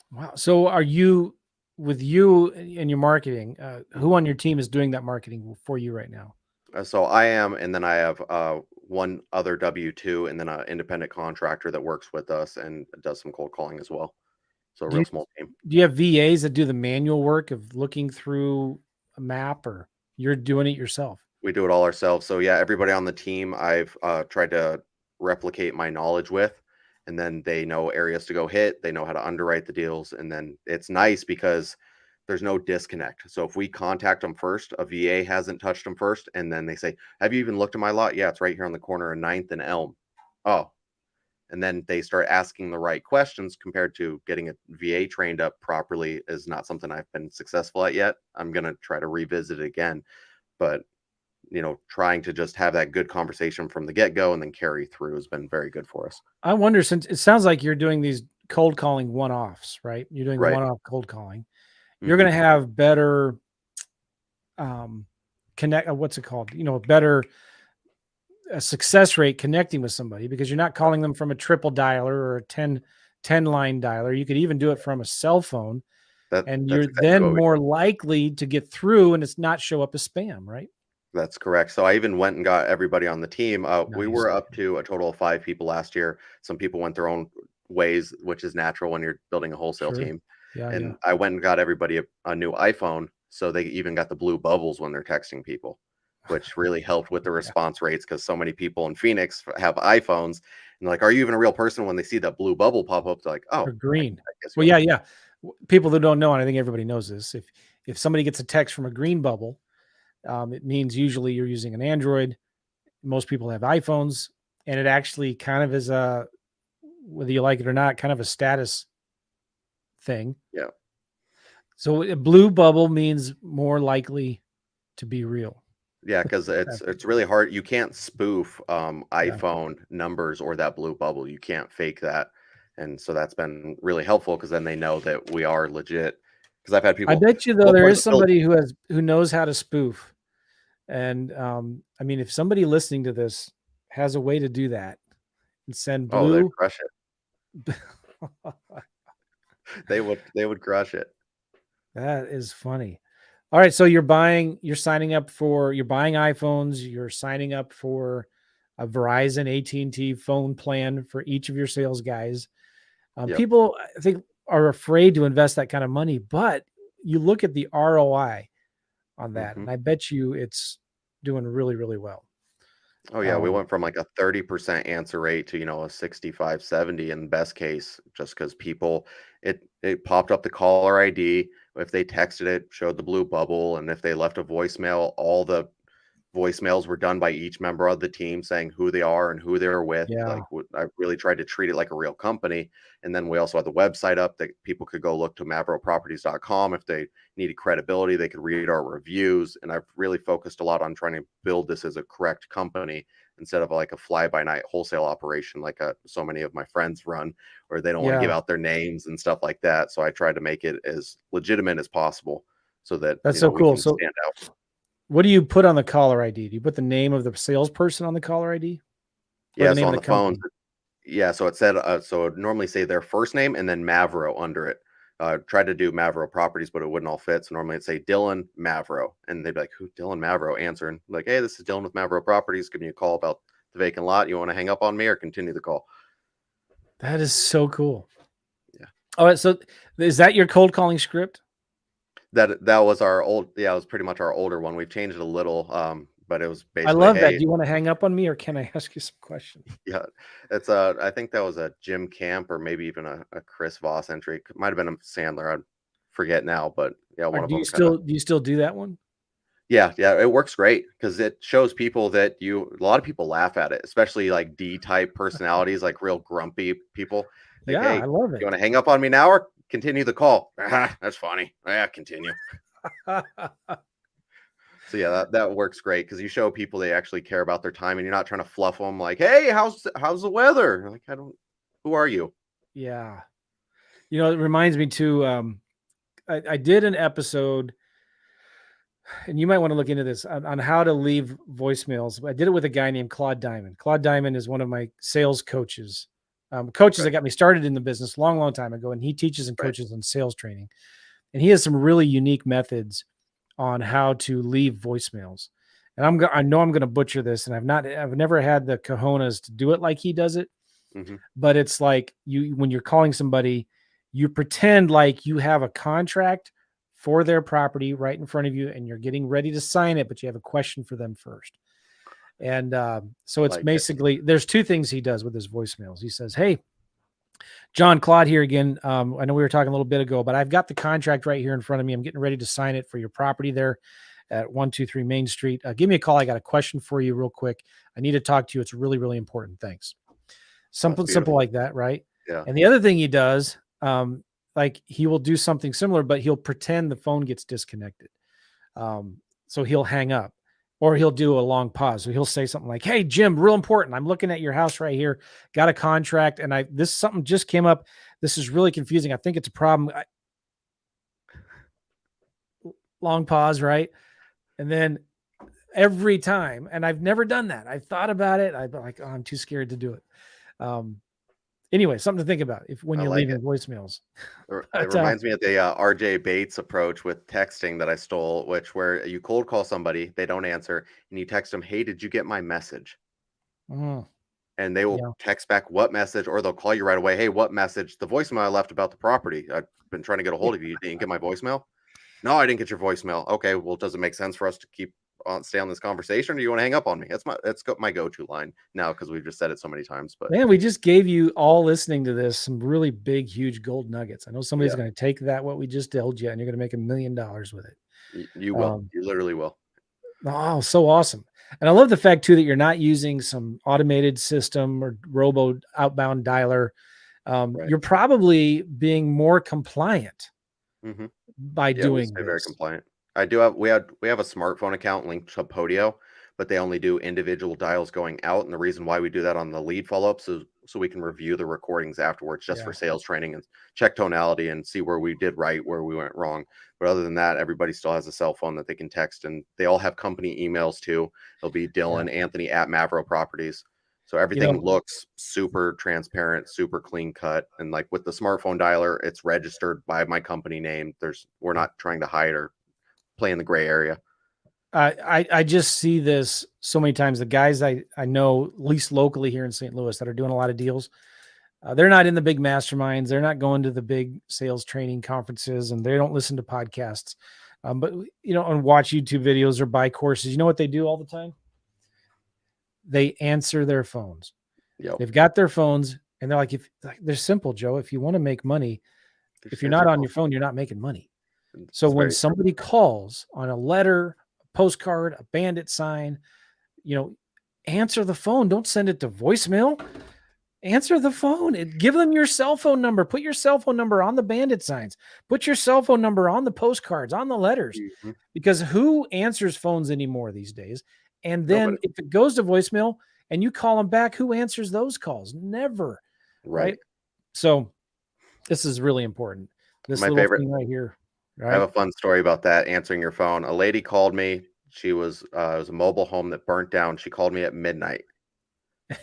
Wow. So are you with you and your marketing? Who on your team is doing that marketing for you right now? So I am, and then I have one other W-2, and then an independent contractor that works with us and does some cold calling as well. So a Do real you, small team. do you have VAs that do the manual work of looking through a map, or you're doing it yourself? We do it all ourselves. So yeah, everybody on the team I've tried to replicate my knowledge with, and then they know areas to go hit. They know how to underwrite the deals, and then it's nice because there's no disconnect. So if we contact them first, a VA hasn't touched them first, and then they say, "Have you even looked at my lot?" Yeah, it's right here on the corner of 9th and Elm. Oh, and then they start asking the right questions. Compared to getting a VA trained up properly is not something I've been successful at yet. I'm gonna try to revisit it again, but trying to just have that good conversation from the get-go and then carry through has been very good for us. I wonder, since it sounds like you're doing these cold calling one-offs, right? You're doing the Right. one-off cold calling. You're Hmm. going to have better what's it called? Better a success rate connecting with somebody because you're not calling them from a triple dialer or a 10 line dialer. You could even do it from a cell phone, and That's you're exactly then what we more likely to get through and it's not show up as spam, right? That's correct. So I even went and got everybody on the team. We Nice. were up to a total of 5 people last year. Some people went their own ways, which is natural when you're building a wholesale Sure. team. Yeah. And I went and got everybody a new iPhone, so they even got the blue bubbles when they're texting people, which really helped with the Yeah. response rates because so many people in Phoenix have iPhones and like, are you even a real person? When they see that blue bubble pop up, they're like, oh, Or green. I guess you Well, are. yeah. People that don't know, and I think everybody knows this, if somebody gets a text from a green bubble, it means usually you're using an Android. Most people have iPhones, and it actually kind of is whether you like it or not, kind of a status thing. Yeah. So a blue bubble means more likely to be real. Yeah, because That's it's really hard. You can't spoof Yeah. iPhone numbers or that blue bubble. You can't fake that, and so that's been really helpful because then they know that we are legit. Because I've had I people, bet you though "What there part of is the building?" somebody who knows how to spoof. And I mean, if somebody listening to this has a way to do that and send Oh, they'd blue, crush it. They would crush it. that is funny. All right, so you're buying iPhones, you're signing up for a Verizon AT&T phone plan for each of your sales guys. Yep. People, I think, are afraid to invest that kind of money, but you look at the ROI on that, Hmm. and I bet you it's doing really, really well. Oh yeah, we Um, went from like a 30% answer rate to, a 65, 70 in best case, just because people it popped up the caller ID. If they texted it, showed the blue bubble, and if they left a voicemail, all the voicemails were done by each member of the team saying who they are and who they're with. yeah, Like I really tried to treat it like a real company. And then we also had the website up that people could go look to mavroproperties.com. If they needed credibility, they could read our reviews. And I've really focused a lot on trying to build this as a correct company instead of like a fly by night wholesale operation like so many of my friends run, where they don't want to give yeah, out their names and stuff like that. So I tried to make it as legitimate as possible so that that's so we cool. can So, stand out. what do you put on the caller ID? Do you put the name of the salesperson on the caller ID or the Yeah, name so of on the the phones, company? yeah, so it said, so it'd normally say their first name and then Mavro under it. Tried to do Mavro Properties, but it wouldn't all fit. So normally it'd say Dylan Mavro, and they'd be like, "Who Dylan Mavro?" Answering like, "Hey, this is Dylan with Mavro Properties. Giving you a call about the vacant lot. You want to hang up on me or continue the call?" That is so cool. Yeah, All right, so is that your cold calling script? that was our old. Yeah, it was pretty much our older one. We've changed it a little, but it was I basically, love that. "Hey, Do you want to hang up on me, or can I ask you some questions? yeah, it's I think that was a Jim Camp or maybe even a Chris Voss entry. Might have been a Sandler. I forget now, but yeah, Or one of do you them kind of. still do that one? Yeah, yeah, it works great because it shows people that a lot of people laugh at it, especially like D-type personalities, like real grumpy people. Like, Yeah, "Hey, I love you it. want to hang up on me now or continue the call?" "Ah, that's funny. Yeah, continue." So yeah, that works great because you show people they actually care about their time, and you're not trying to fluff them. Like, "Hey, how's the weather?" Like, I don't. Who are you? Yeah. It reminds me too. I did an episode, and you might want to look into this on how to leave voicemails. I did it with a guy named Claude Diamond. Claude Diamond is one of my sales coaches, coaches Okay, that got me started in the business long, long time ago. And he teaches and right. coaches on sales training. And he has some really unique methods on how to leave voicemails. And I know I'm going to butcher this, and I've never had the cojones to do it like he does it. Hmm. But it's like when you're calling somebody, you pretend like you have a contract for their property right in front of you, and you're getting ready to sign it, but you have a question for them first. And so it's Like it. basically there's two things he does with his voicemails. He says, "Hey, John, Claude here again. I know we were talking a little bit ago, but I've got the contract right here in front of me. I'm getting ready to sign it for your property there at 123 Main Street. Give me a call. I got a question for you real quick. I need to talk to you. It's really, really important. Thanks." Oh, that's Simple beautiful. like that, right? Yeah. And the other thing he does, like he will do something similar, but he'll pretend the phone gets disconnected. So he'll hang up or he'll do a long pause. So he'll say something like, "Hey, Jim, real important. I'm looking at your house right here. Got a contract. And this something just came up. This is really confusing. I think it's a problem." Long pause, right? And then every time, and I've never done that. I've thought about it. I've been like, "Oh, I'm too scared to do it." Um, anyway, something to think about when I you're like leaving it. voicemails. It But reminds me of the RJ Bates approach with texting that I stole, which where you cold call somebody, they don't answer, and you text them, "Hey, did you get my message?" mm, And they will yeah, text back what message, or they'll call you right away. "Hey, what message? The voicemail I left about the property. I've been trying to get a hold of you. You didn't get my voicemail?" "No, I didn't get your voicemail." "Okay, well, does it make sense for us to keep on stay on this conversation, or do you want to hang up on me?" My go-to line now because we've just said it so many times. But man, we just gave you all listening to this some really big, huge gold nuggets. I know somebody's yeah, going to take that what we just told you, and you're going to make $1 million with it. you will. Um, You literally will. oh, so awesome! And I love the fact too that you're not using some automated system or robo outbound dialer. Right. You're probably being more compliant Hmm. by Yeah, we doing stay very this. compliant. We have a smartphone account linked to Podio, but they only do individual dials going out. And the reason why we do that on the lead follow-ups is so we can review the recordings afterwards just for Yeah, sales training and check tonality and see where we did right, where we went wrong. But other than that, everybody still has a cell phone that they can text, and they all have company emails too. It'll be yeah. Dylan, Anthony at Mavro Properties. So You everything know, looks super transparent, super clean cut. And like with the smartphone dialer, it's registered by my company name. We're not trying to hide or play in the gray area. I just see this so many times. The guys I know, at least locally here in St. Louis, that are doing a lot of deals. They're not in the big masterminds. They're not going to the big sales training conferences, and they don't listen to podcasts. But and watch YouTube videos or buy courses. You know what they do all the time? They answer their phones. Yep. They've got their phones, and they're like, they're simple, Joe. If you want to make money, if you're not on your phone, you're not making money. So when somebody calls on a letter, a postcard, a bandit sign, answer the phone. Don't send it to voicemail. Answer the phone and give them your cell phone number. Put your cell phone number on the bandit signs. Put your cell phone number on the postcards, on the letters, because who answers phones anymore these days? And then if it goes to voicemail and you call them back, who answers those calls? Never. Right. So this is really important. This my little favorite thing right here. Right? I have a fun story about that. Answering your phone. A lady called me. She was, it was a mobile home that burnt down. She called me at midnight.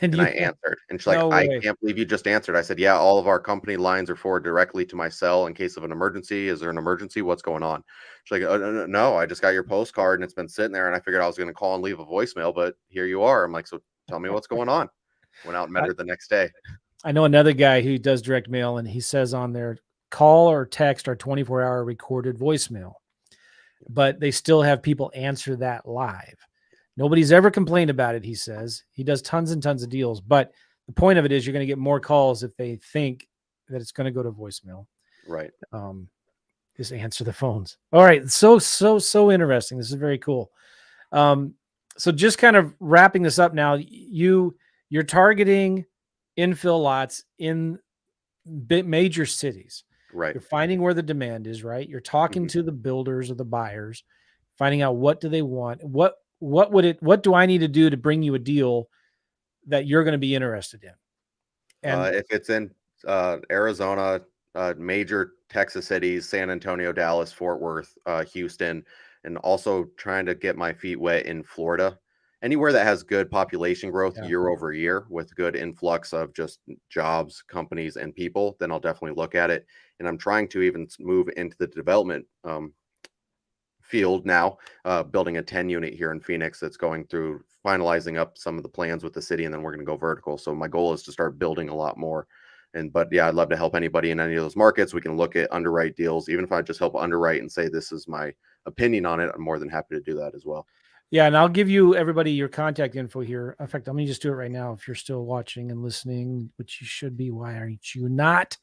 And I answered, and she's like, I can't believe you just answered. I said, yeah, all of our company lines are forwarded directly to my cell in case of an emergency. Is there an emergency? What's going on? She's like, no, I just got your postcard and it's been sitting there, and I figured I was going to call and leave a voicemail, but here you are. I'm like, so tell me what's going on. Went out and met her the next day. I know another guy who does direct mail, and he says on there, call or text or 24-hour recorded voicemail, but they still have people answer that live. Nobody's ever complained about it, he says. He does tons and tons of deals, but the point of it is you're going to get more calls if they think that it's going to go to voicemail. Right. Just answer the phones. All right. So interesting. This is very cool. So just kind of wrapping this up now, you're targeting infill lots in major cities. Right. You're finding where the demand is, right? You're talking to the builders or the buyers, finding out what do they want. What do I need to do to bring you a deal that you're going to be interested in? And if it's in Arizona, major Texas cities, San Antonio, Dallas, Fort Worth, Houston, and also trying to get my feet wet in Florida, anywhere that has good population growth year over year with good influx of just jobs, companies, and people, then I'll definitely look at it. And I'm trying to even move into the development field now, building a 10 unit here in Phoenix that's going through finalizing up some of the plans with the city, and then we're going to go vertical. So my goal is to start building a lot more. But yeah, I'd love to help anybody in any of those markets. We can look at underwrite deals. Even if I just help underwrite and say this is my opinion on it, I'm more than happy to do that as well. Yeah, and I'll give you everybody your contact info here. In fact, let me just do it right now. If you're still watching and listening, which you should be, why aren't you not?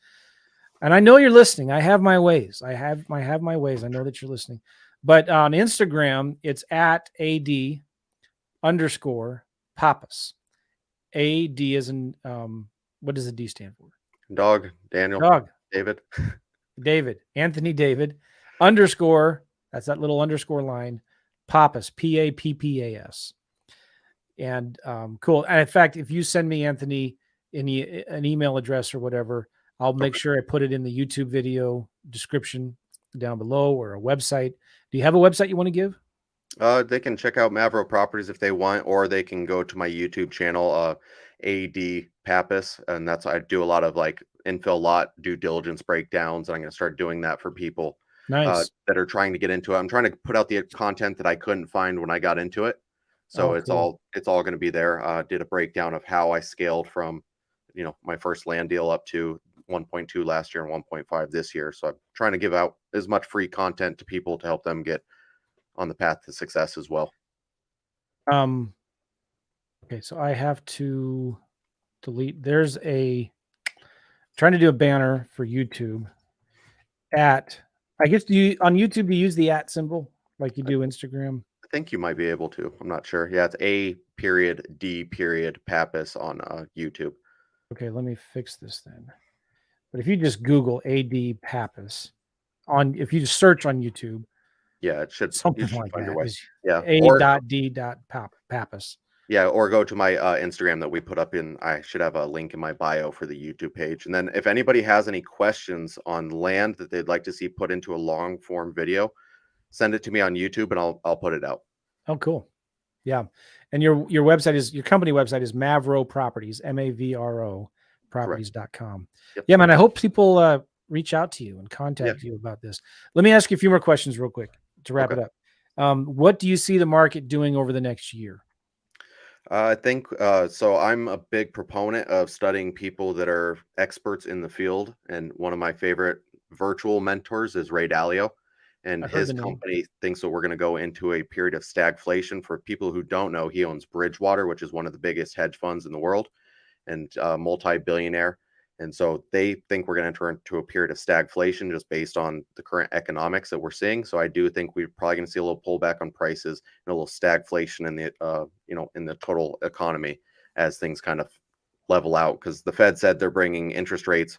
And I know you're listening. I have my ways. I have my ways. I know that you're listening. But on Instagram, it's at @AD_Pappas. AD is in, what does the D stand for? Dog, Daniel, David, Anthony David, _ that's that little underscore line, Pappas, Pappas. And cool. And in fact, if you send me, Anthony, an email address or whatever, I'll make sure I put it in the YouTube video description down below, or a website. Do you have a website you want to give? They can check out Mavro Properties if they want, or they can go to my YouTube channel, AD Pappas, and I do a lot of like infill lot due diligence breakdowns, and I'm going to start doing that for people that are trying to get into it. I'm trying to put out the content that I couldn't find when I got into it, so it's all going to be there. Did a breakdown of how I scaled from my first land deal up to 1.2 last year and 1.5 this year. So I'm trying to give out as much free content to people to help them get on the path to success as well. Okay, so I have to delete. Trying to do a banner for YouTube. I guess on YouTube, do you use the @ symbol like you do Instagram? I think you might be able to. I'm not sure. Yeah, it's @AD_Pappas on YouTube. Okay, let me fix this then. But if you just Google AD Pappas if you just search on YouTube, yeah, it should something like that. Yeah, A.D.Pappas. Yeah, or go to my Instagram that we put up I should have a link in my bio for the YouTube page. And then if anybody has any questions on land that they'd like to see put into a long form video, send it to me on YouTube and I'll put it out. Oh, cool. Yeah. And your company website is Mavro Properties, Mavro properties.com. Yep. Yeah, man. I hope people reach out to you and contact you about this. Let me ask you a few more questions real quick to wrap it up. What do you see the market doing over the next year? I think so. I'm a big proponent of studying people that are experts in the field, and one of my favorite virtual mentors is Ray Dalio, and I've heard his the name. company thinks that we're going to go into a period of stagflation. For people who don't know, he owns Bridgewater, which is one of the biggest hedge funds in the world, and multi-billionaire. And so they think we're going to enter into a period of stagflation just based on the current economics that we're seeing. So I do think we're probably going to see a little pullback on prices and a little stagflation in the in the total economy as things kind of level out, because the Fed said they're bringing interest rates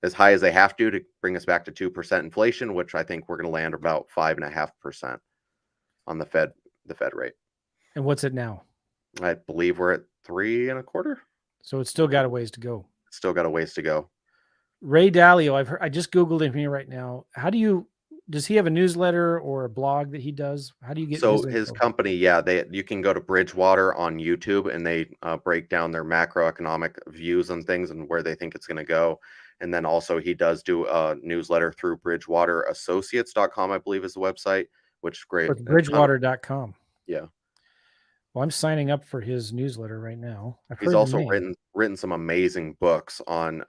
as high as they have to bring us back to 2% inflation, which I think we're going to land about 5.5% on the Fed rate. And what's it now? I believe we're at 3.25. So it's still got a ways to go. Still got a ways to go. Ray Dalio, I've heard, I just Googled him here right now. Does he have a newsletter or a blog that he does? How do you get So his his info? company, yeah, you can go to Bridgewater on YouTube, and they break down their macroeconomic views on things and where they think it's going to go. And then also he does do a newsletter through BridgewaterAssociates.com, I believe is the website, which is great. It's A ton of, bridgewater.com. yeah. Well, I'm signing up for his newsletter right now. I've He's heard the also name. written some amazing books on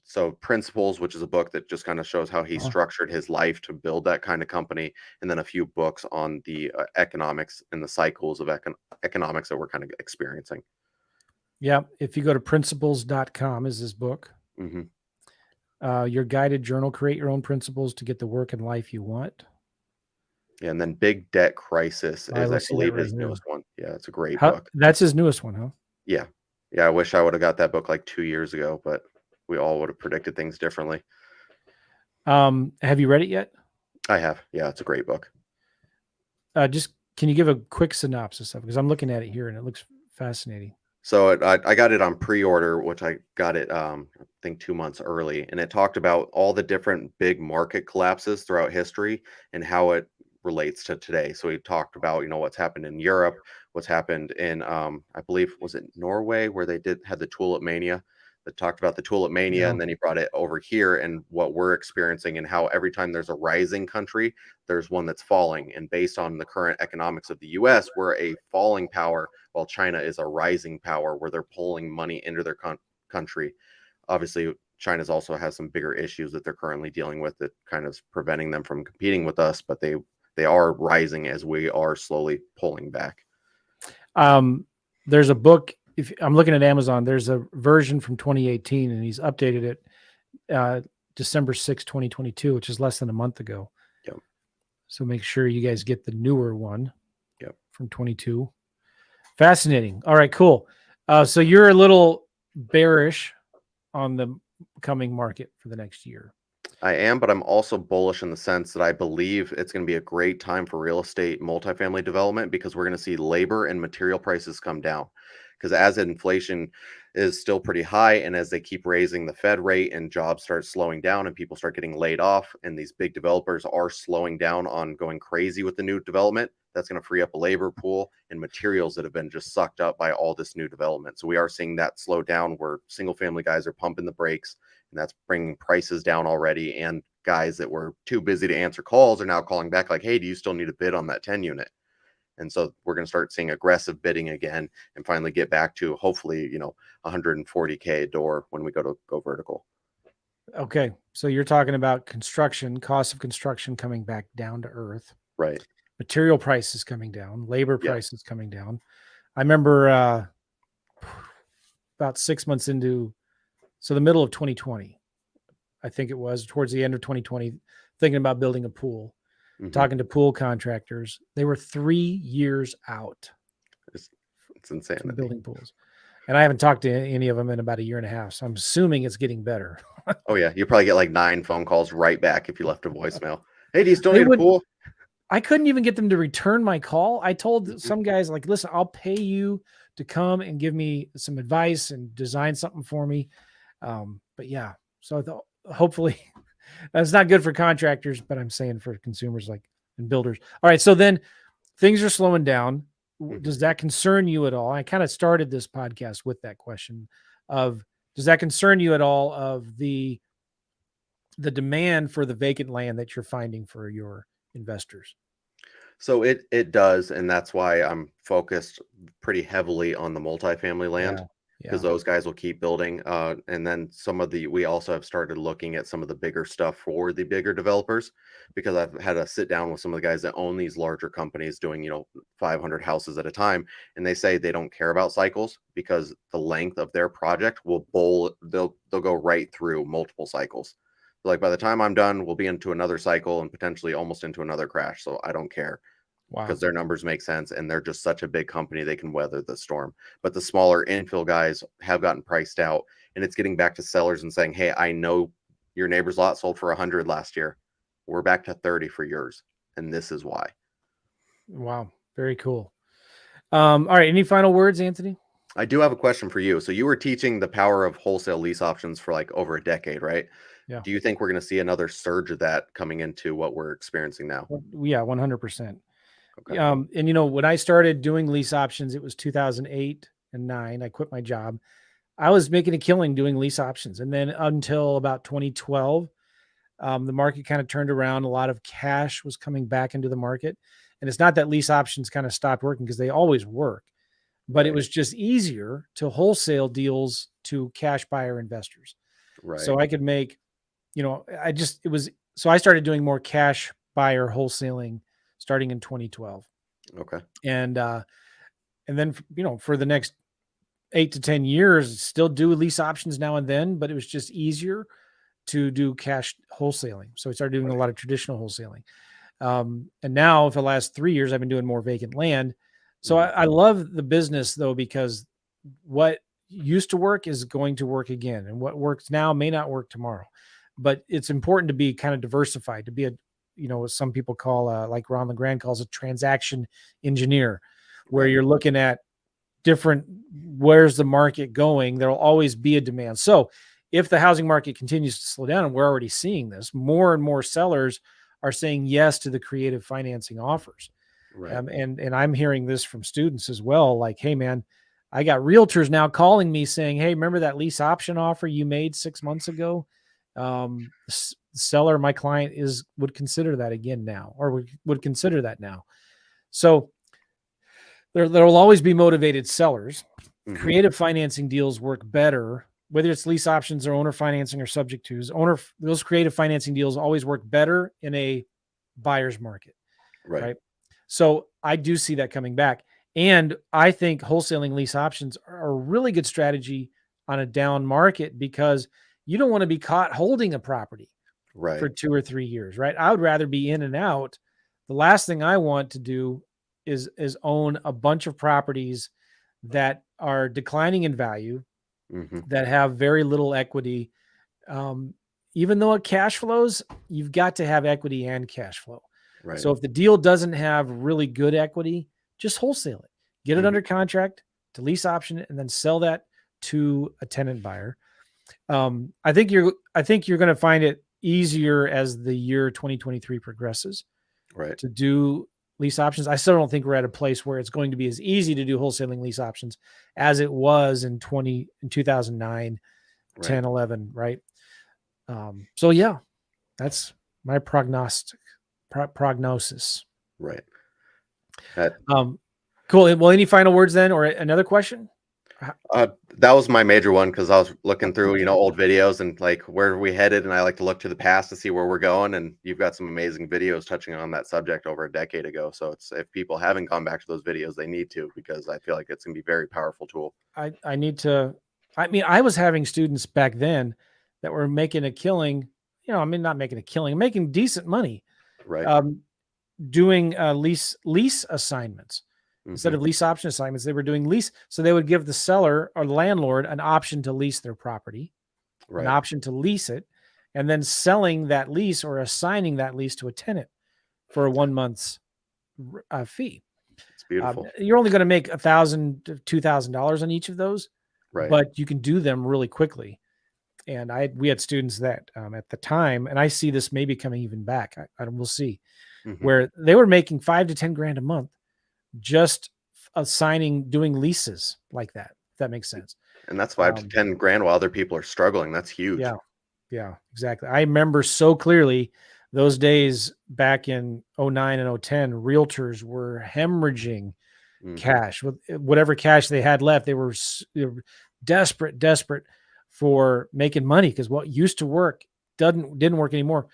so Principles, which is a book that just kind of shows how he Uh-huh. structured his life to build that kind of company, and then a few books on the economics and the cycles of economics that we're kind of experiencing. Yeah. If you go to principles.com is his book. Hmm. Your guided journal, create your own principles to get the work and life you want. Yeah, and then Big Debt Crisis All right, is, I let's see that believe, right his here. newest one. Yeah, it's a great book. That's his newest one, huh? Yeah. Yeah, I wish I would have got that book like 2 years ago, but we all would have predicted things differently. Have you read it yet? I have. Yeah, it's a great book. Just can you give a quick synopsis of it? Because I'm looking at it here and it looks fascinating. So I got it on pre-order, which I got it, I think 2 months early, and it talked about all the different big market collapses throughout history and how it relates to today. So he talked about, what's happened in Europe, what's happened in, I believe, was it Norway, where they had the tulip mania. That talked about the tulip mania, Yeah. and then he brought it over here and what we're experiencing, and how every time there's a rising country, there's one that's falling. And based on the current economics of the U.S., we're a falling power, while China is a rising power where they're pulling money into their country. Obviously, China's also has some bigger issues that they're currently dealing with that kind of preventing them from competing with us, but they are rising as we are slowly pulling back. There's a book. If I'm looking at Amazon, there's a version from 2018, and he's updated it December 6, 2022, which is less than a month ago. Yep. So make sure you guys get the newer one. Yep. From 22. Fascinating. All right, cool. So you're a little bearish on the coming market for the next year. I am, but I'm also bullish in the sense that I believe it's going to be a great time for real estate multifamily development, because we're going to see labor and material prices come down. Because as inflation is still pretty high, and as they keep raising the Fed rate and jobs start slowing down and people start getting laid off, and these big developers are slowing down on going crazy with the new development, that's going to free up a labor pool and materials that have been just sucked up by all this new development. So we are seeing that slow down, where single family guys are pumping the brakes, and that's bringing prices down already. And guys that were too busy to answer calls are now calling back like, hey, do you still need a bid on that 10 unit? And so we're going to start seeing aggressive bidding again, and finally get back to hopefully, 140K a door when we go vertical. Okay. So you're talking about cost of construction coming back down to earth. Right. Material prices coming down, labor Yeah. prices coming down. I remember about 6 months into, so the middle of 2020, I think it was towards the end of 2020, thinking about building a pool, talking to pool contractors. They were 3 years out. It's insanity. From building pools. And I haven't talked to any of them in about a year and a half. So I'm assuming it's getting better. Oh yeah. You probably get like 9 phone calls right back if you left a voicemail. Hey, do you still need a pool? I couldn't even get them to return my call. I told some guys, like, listen, I'll pay you to come and give me some advice and design something for me. But yeah, so hopefully that's not good for contractors, but I'm saying for consumers and builders. All right. So then things are slowing down. Does that concern you at all? I kind of started this podcast with that question of, does that concern you at all, of the demand for the vacant land that you're finding for your investors? So it does, and that's why I'm focused pretty heavily on the multifamily land Yeah. because Yeah. those guys will keep building. And then we also have started looking at some of the bigger stuff for the bigger developers because I've had to sit down with some of the guys that own these larger companies doing 500 houses at a time, and they say they don't care about cycles because the length of their project will bowl. They'll go right through multiple cycles. Like by the time I'm done, we'll be into another cycle and potentially almost into another crash. So I don't care Wow. because their numbers make sense and they're just such a big company they can weather the storm. But the smaller infill guys have gotten priced out, and it's getting back to sellers and saying, "Hey, I know your neighbor's lot sold for 100 last year. We're back to 30 for yours, and this is why." Wow. Very cool. All right. Any final words, Anthony? I do have a question for you. So you were teaching the power of wholesale lease options for like over a decade, right? Yeah. Do you think we're going to see another surge of that coming into what we're experiencing now? Yeah. 100%. Okay. And when I started doing lease options, it was 2008 and 9. I quit my job. I was making a killing doing lease options. And then until about 2012, the market kind of turned around. A lot of cash was coming back into the market. And it's not that lease options kind of stopped working because they always work, but it Right. was just easier to wholesale deals to cash buyer investors. Right. So I could make, so I started doing more cash buyer wholesaling starting in 2012. Okay. And then, for the next 8 to 10 years, still do lease options now and then, but it was just easier to do cash wholesaling. So I started doing a Right. lot of traditional wholesaling. And now for the last 3 years, I've been doing more vacant land. So Mhm. I love the business though, because what used to work is going to work again. And what works now may not work tomorrow, but it's important to be kind of diversified, to be what some people call, like Ron LeGrand calls a transaction engineer, where Right. you're looking at different, where's the market going? There'll always be a demand. So if the housing market continues to slow down, and we're already seeing this, more and more sellers are saying yes to the creative financing offers. Right. And I'm hearing this from students as well. Like, hey man, I got realtors now calling me saying, hey, remember that lease option offer you made 6 months ago? Seller, my client would consider that again now, or would consider that now. So there will always be motivated sellers. Mhm. Creative financing deals work better, whether it's lease options or owner financing or subject tos. Those creative financing deals always work better in a buyer's market, Right. right? So I do see that coming back. And I think wholesaling lease options are a really good strategy on a down market because you don't want to be caught holding a property for Right. 2 or 3 years, right? I would rather be in and out. The last thing I want to do is own a bunch of properties that are declining in value, Mhm. that have very little equity. Um, Even though it cash flows, you've got to have equity and cash flow. Right. So if the deal doesn't have really good equity, just wholesale it, get it Mhm. under contract to lease option it, and then sell that to a tenant buyer. I think you're going to find it easier as the year 2023 progresses Right. to do lease options. I still don't think we're at a place where it's going to be as easy to do wholesaling lease options as it was in 2009, Right. 10, 11, right? So yeah, that's my prognosis. Right. That Um, cool. Well, any final words then, or another question? Uh, uh, that was my major one because I was looking through, Okay. old videos and like where are we headed, and I like to look to the past to see where we're going. And you've got some amazing videos touching on that subject over a decade ago. So it's if people haven't gone back to those videos, they need to because I feel like it's gonna be a very powerful tool. I need to. I mean, I was having students back then that were making a killing. I mean, not making a killing, making decent money, Right. um, doing lease assignments instead Hmm. of lease option assignments. They were doing lease, so they would give the seller or landlord an option to lease their property, an Right. option to lease it, and then selling that lease or assigning that lease to a tenant for a 1 month's fee. It's beautiful. You're only going to make $1,000 to $2,000 on each of those, Right. but you can do them really quickly. And we had students that at the time, and I see this maybe coming even back. We'll see, Hmm. where they were making 5 to 10 grand a month just doing leases like that. If that makes sense. And that's 5 to 10 grand while other people are struggling. That's huge. Yeah, yeah, exactly. I remember so clearly those days back in 09 and 010, realtors were hemorrhaging cash with whatever cash they had left. They were desperate for making money because what used to work didn't work anymore.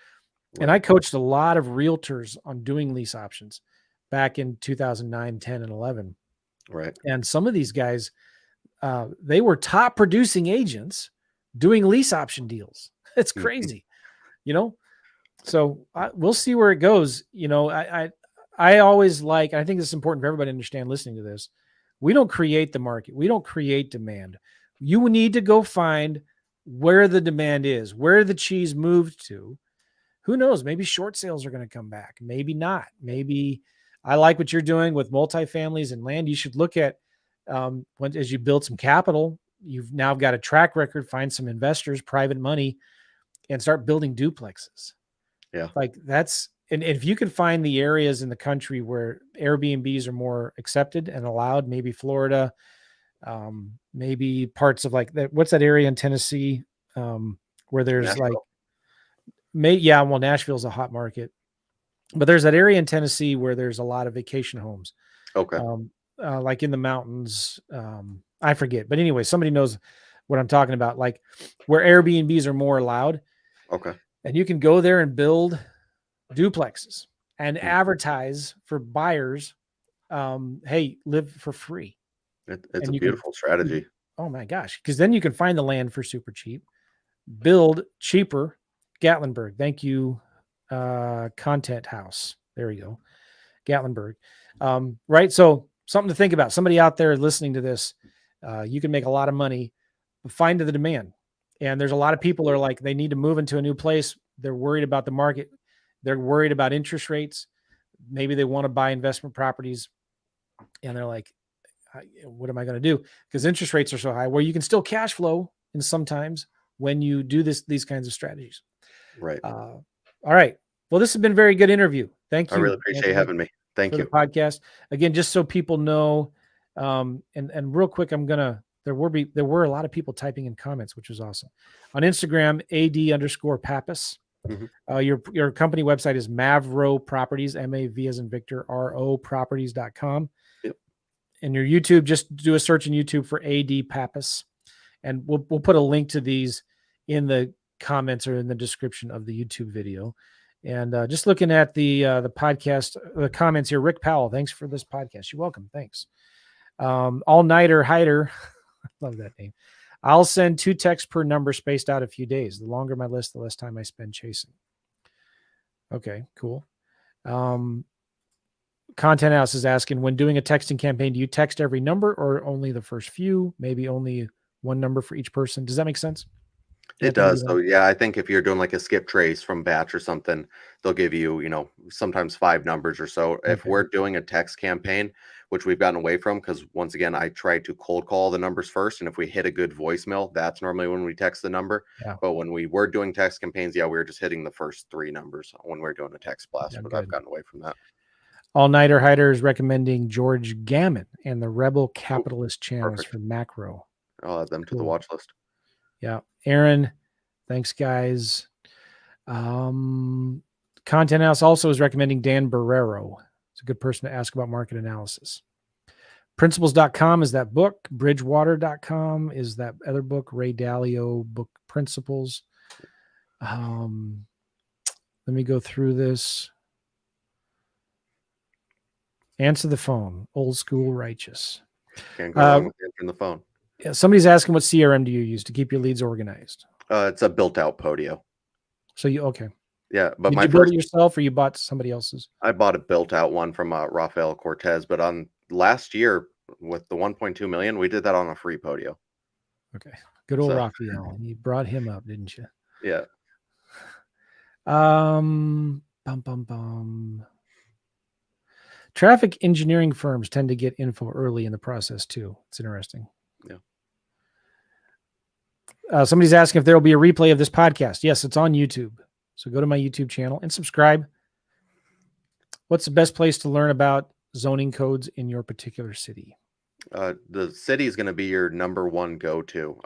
Right. And I coached a lot of realtors on doing lease options back in 2009, 10, and 11. Right. And some of these guys, they were top producing agents doing lease option deals. It's crazy, you know? So we'll see where it goes. You know, I always I think this is important for everybody to understand listening to this. We don't create the market. We don't create demand. You need to go find where the demand is, where the cheese moved to. Who knows? Maybe short sales are going to come back. Maybe not. Maybe I like what you're doing with multifamilies and land. You should look at as you build some capital, you've now got a track record, find some investors, private money, and start building duplexes. Yeah. Like that's, and if you can find the areas in the country where Airbnbs are more accepted and allowed, maybe Florida, maybe parts of like that. What's that area in Tennessee where there's Nashville. Well, Nashville's a hot market, but there's that area in Tennessee where there's a lot of vacation homes. Okay. Like in the mountains. I forget, but anyway, somebody knows what I'm talking about, like where Airbnbs are more allowed. Okay. And you can go there and build duplexes and advertise for buyers. Hey, live for free. It's a beautiful strategy. Oh my gosh. Because then you can find the land for super cheap, build cheaper. Gatlinburg. Thank you. Content House. There we go. Gatlinburg. Right. So something to think about. Somebody out there listening to this, you can make a lot of money, but find the demand. And there's a lot of people are like, they need to move into a new place. They're worried about the market. They're worried about interest rates. Maybe they want to buy investment properties. And they're like, what am I going to do? Because interest rates are so high where you can still cash flow in sometimes when you do these kinds of strategies. Right. All right. Well, this has been a very good interview. Thank you. I really appreciate having me. Thank you. For the podcast. Again, just so people know, and real quick, there were a lot of people typing in comments, which was awesome. On Instagram, AD_Pappas. Your company website is Mavro Properties, MAV as in Victor, RO properties.com. Yep. And your YouTube, just do a search in YouTube for AD Pappas. And we'll put a link to these in the comments or in the description of the YouTube video. And just looking at the podcast, the comments here, Rick Powell, thanks for this podcast. You're welcome. Thanks. All-nighter hider. Love that name. I'll send 2 texts per number spaced out a few days. The longer my list, the less time I spend chasing. Okay, cool. Content House is asking, when doing a texting campaign, do you text every number or only the first few? Maybe only one number for each person. Does that make sense? It does. So yeah, I think if you're doing like a skip trace from batch or something, they'll give you, sometimes 5 numbers or so. Okay. If we're doing a text campaign, which we've gotten away from, because once again, I try to cold call the numbers first. And if we hit a good voicemail, that's normally when we text the number. Yeah. But when we were doing text campaigns, we were just hitting the first 3 numbers when we're doing a text blast. Yeah, but good. I've gotten away from that. All-Nighter Hider is recommending George Gammon and the Rebel Capitalist channels perfect. for macro. I'll add them to the watch list. Yeah. Aaron, thanks, guys. Content House also is recommending Dan Barrero. It's a good person to ask about market analysis. Principles.com is that book. Bridgewater.com is that other book. Ray Dalio book, Principles. Let me go through this. Answer the phone. Old school righteous. Can't go wrong with answering the phone. Yeah, somebody's asking, what CRM do you use to keep your leads organized? It's a built-out Podio. So okay. Yeah, but Did you build it yourself or you bought somebody else's? I bought a built-out one from Rafael Cortez, but on last year with the 1.2 million, we did that on a free Podio. Okay, good old Rafael. You brought him up, didn't you? Yeah. Traffic engineering firms tend to get info early in the process too. It's interesting. Yeah. Somebody's asking if there will be a replay of this podcast. Yes, it's on YouTube. So go to my YouTube channel and subscribe. What's the best place to learn about zoning codes in your particular city? The city is going to be your number one go-to.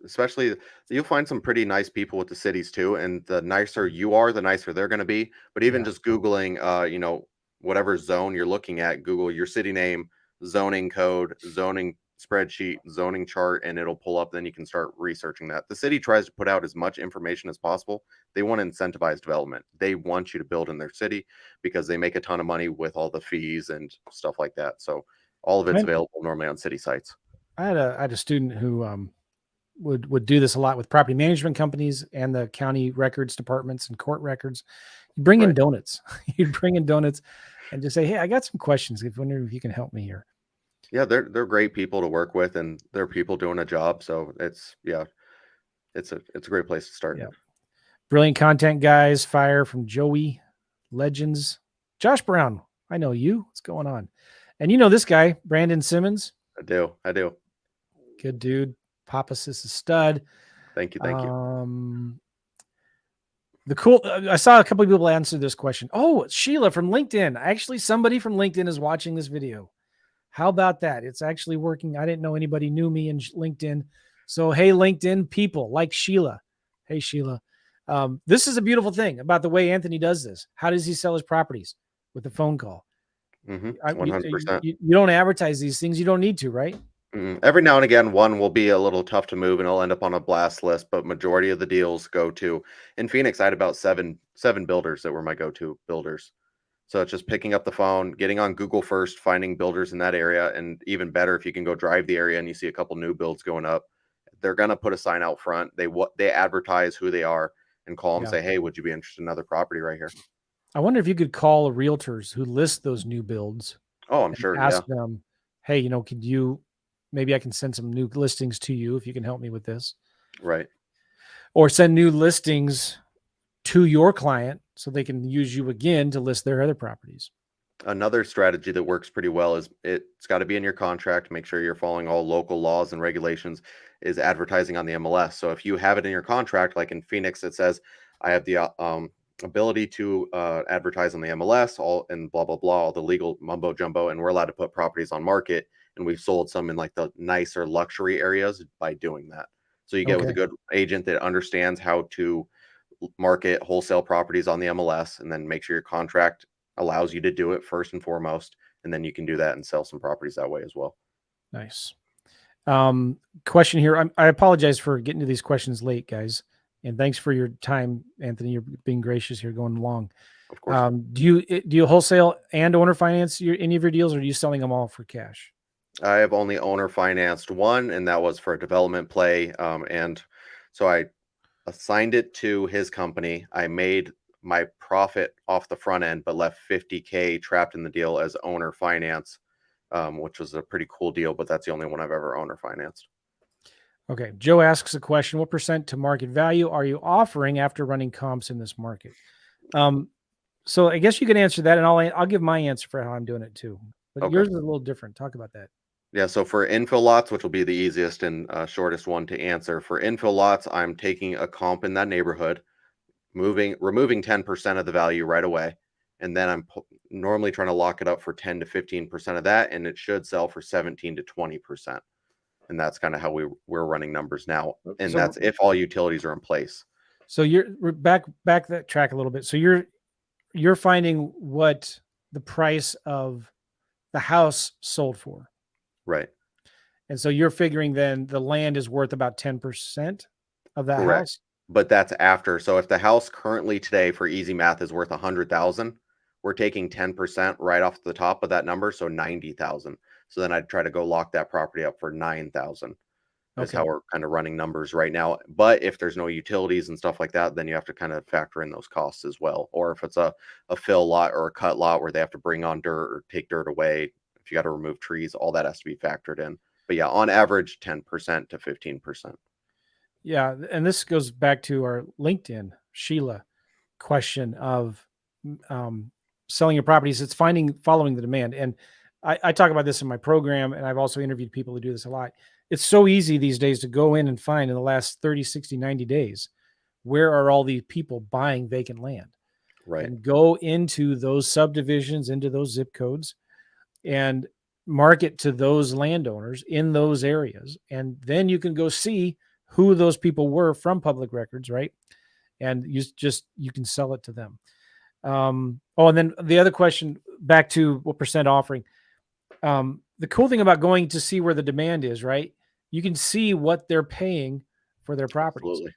Especially you'll find some pretty nice people with the cities too. And the nicer you are, the nicer they're going to be. But even Yeah. just Googling, whatever zone you're looking at, Google your city name, zoning code, zoning spreadsheet, zoning chart, and it'll pull up. Then you can start researching that. The city tries to put out as much information as possible. They want to incentivize development. They want you to build in their city because they make a ton of money with all the fees and stuff like that. So all of it's available normally on city sites. I had a student who would do this a lot with property management companies and the county records departments and court records. You bring in donuts. You'd bring in donuts and just say, "Hey, I got some questions. I wonder if you can help me here." Yeah, they're great people to work with, and they're people doing a job. So it's a great place to start. Yeah. Brilliant content, guys. Fire from Joey Legends. Josh Brown, I know you. What's going on? And you know this guy, Brandon Simmons. I do. Good dude. Pappas is a stud. Thank you. I saw a couple of people answer this question. Oh, Sheila from LinkedIn. Actually, somebody from LinkedIn is watching this video. How about that? It's actually working. I didn't know anybody knew me in LinkedIn. So, hey, LinkedIn people like Sheila. Hey, Sheila. This is a beautiful thing about the way Anthony does this. How does he sell his properties? With a phone call. 100%. You don't advertise these things. You don't need to, right? Every now and again, one will be a little tough to move and it'll end up on a blast list, but majority of the deals go to. In Phoenix, I had about seven builders that were my go-to builders. So it's just picking up the phone, getting on Google first, finding builders in that area, and even better if you can go drive the area and you see a couple new builds going up. They're gonna put a sign out front. They advertise who they are and call them, say, "Hey, would you be interested in another property right here?" I wonder if you could call realtors who list those new builds. Oh, I'm sure. Ask them, "Hey, could you? Maybe I can send some new listings to you if you can help me with this." Right. Or send new listings to your client so they can use you again to list their other properties. Another strategy that works pretty well is it's got to be in your contract. Make sure you're following all local laws and regulations, is advertising on the MLS. So if you have it in your contract, like in Phoenix, it says, I have the ability to advertise on the MLS, all and blah, blah, blah, all the legal mumbo jumbo, and we're allowed to put properties on market. And we've sold some in like the nicer luxury areas by doing that. So you get with a good agent that understands how to market wholesale properties on the MLS, and then make sure your contract allows you to do it first and foremost, and then you can do that and sell some properties that way as well. Nice. Question here. I apologize for getting to these questions late, guys, and thanks for your time, Anthony. You're being gracious here, going long. Of course. Do you wholesale and owner finance any of your deals, or are you selling them all for cash? I have only owner financed one, and that was for a development play. And so I assigned it to his company. I made my profit off the front end, but left $50K trapped in the deal as owner finance, which was a pretty cool deal, but that's the only one I've ever owner financed. Okay. Joe asks a question. What percent to market value are you offering after running comps in this market? So I guess you can answer that, and I'll give my answer for how I'm doing it too. But yours is a little different. Talk about that. Yeah, so for infill lots, which will be the easiest and shortest one to answer, for infill lots, I'm taking a comp in that neighborhood, removing 10% of the value right away, and then I'm normally trying to lock it up for 10 to 15% of that, and it should sell for 17 to 20%. And that's kind of how we're running numbers now, and that's if all utilities are in place. So we're back that track a little bit. So you're finding what the price of the house sold for. Right. And so you're figuring then the land is worth about 10% of that house. But that's after. So if the house currently today, for easy math, is worth 100,000, we're taking 10% right off the top of that number, so 90,000. So then I'd try to go lock that property up for 9,000. That's how we're kind of running numbers right now. But if there's no utilities and stuff like that, then you have to kind of factor in those costs as well. Or if it's a fill lot or a cut lot where they have to bring on dirt or take dirt away, if you got to remove trees, all that has to be factored in. But yeah, on average, 10% to 15%. Yeah. And this goes back to our LinkedIn Sheila question of selling your properties. It's following the demand. And I talk about this in my program, and I've also interviewed people who do this a lot. It's so easy these days to go in and find in the last 30, 60, 90 days, where are all these people buying vacant land? Right. And go into those subdivisions, into those zip codes, and market to those landowners in those areas. And then you can go see who those people were from public records, right? And you can sell it to them. And then the other question, back to what percent offering. The cool thing about going to see where the demand is, right? You can see what they're paying for their properties. Absolutely.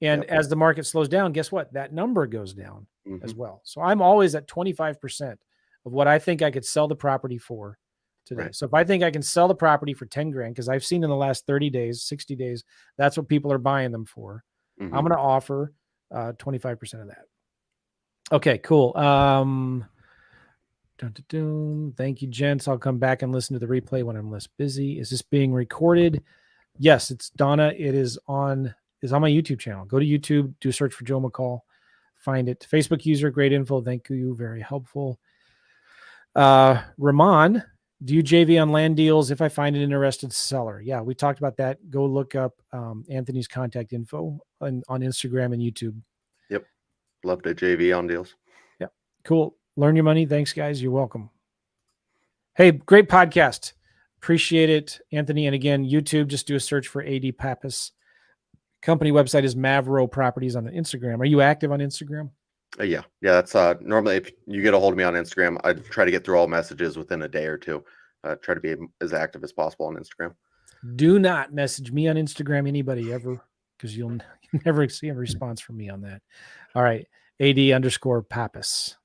And Yep. as the market slows down, guess what? That number goes down as Mhm. well. So I'm always at 25% of what I think I could sell the property for today. Right. So if I think I can sell the property for 10 grand, because I've seen in the last 30 days, 60 days, that's what people are buying them for. I'm Mhm. going to offer 25% of that. Okay, cool. Thank you, gents. I'll come back and listen to the replay when I'm less busy. Is this being recorded? Yes, it's Donna. It is on my YouTube channel. Go to YouTube, do a search for Joe McCall, find it. Facebook user, great info. Thank you. Very helpful. Ramon, do you JV on land deals if I find an interested seller? Yeah, we talked about that. Go look up Anthony's contact info on Instagram and YouTube. Yep. Love to JV on deals. Yeah. Cool. Learn your money. Thanks, guys. You're welcome. Hey, great podcast. Appreciate it, Anthony. And again, YouTube, just do a search for AD Pappas. Company website is Mavro Properties on Instagram. Are you active on Instagram? Yeah. That's normally if you get a hold of me on Instagram, I try to get through all messages within a day or two. Try to be as active as possible on Instagram. Do not message me on Instagram, anybody ever, because you'll never see a response from me on that. All right. AD_Pappas.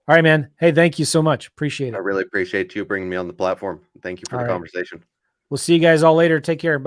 All right, man. Hey, thank you so much. Appreciate it. I really appreciate you bringing me on the platform. Thank you for the conversation. We'll see you guys all later. Take care. Bye.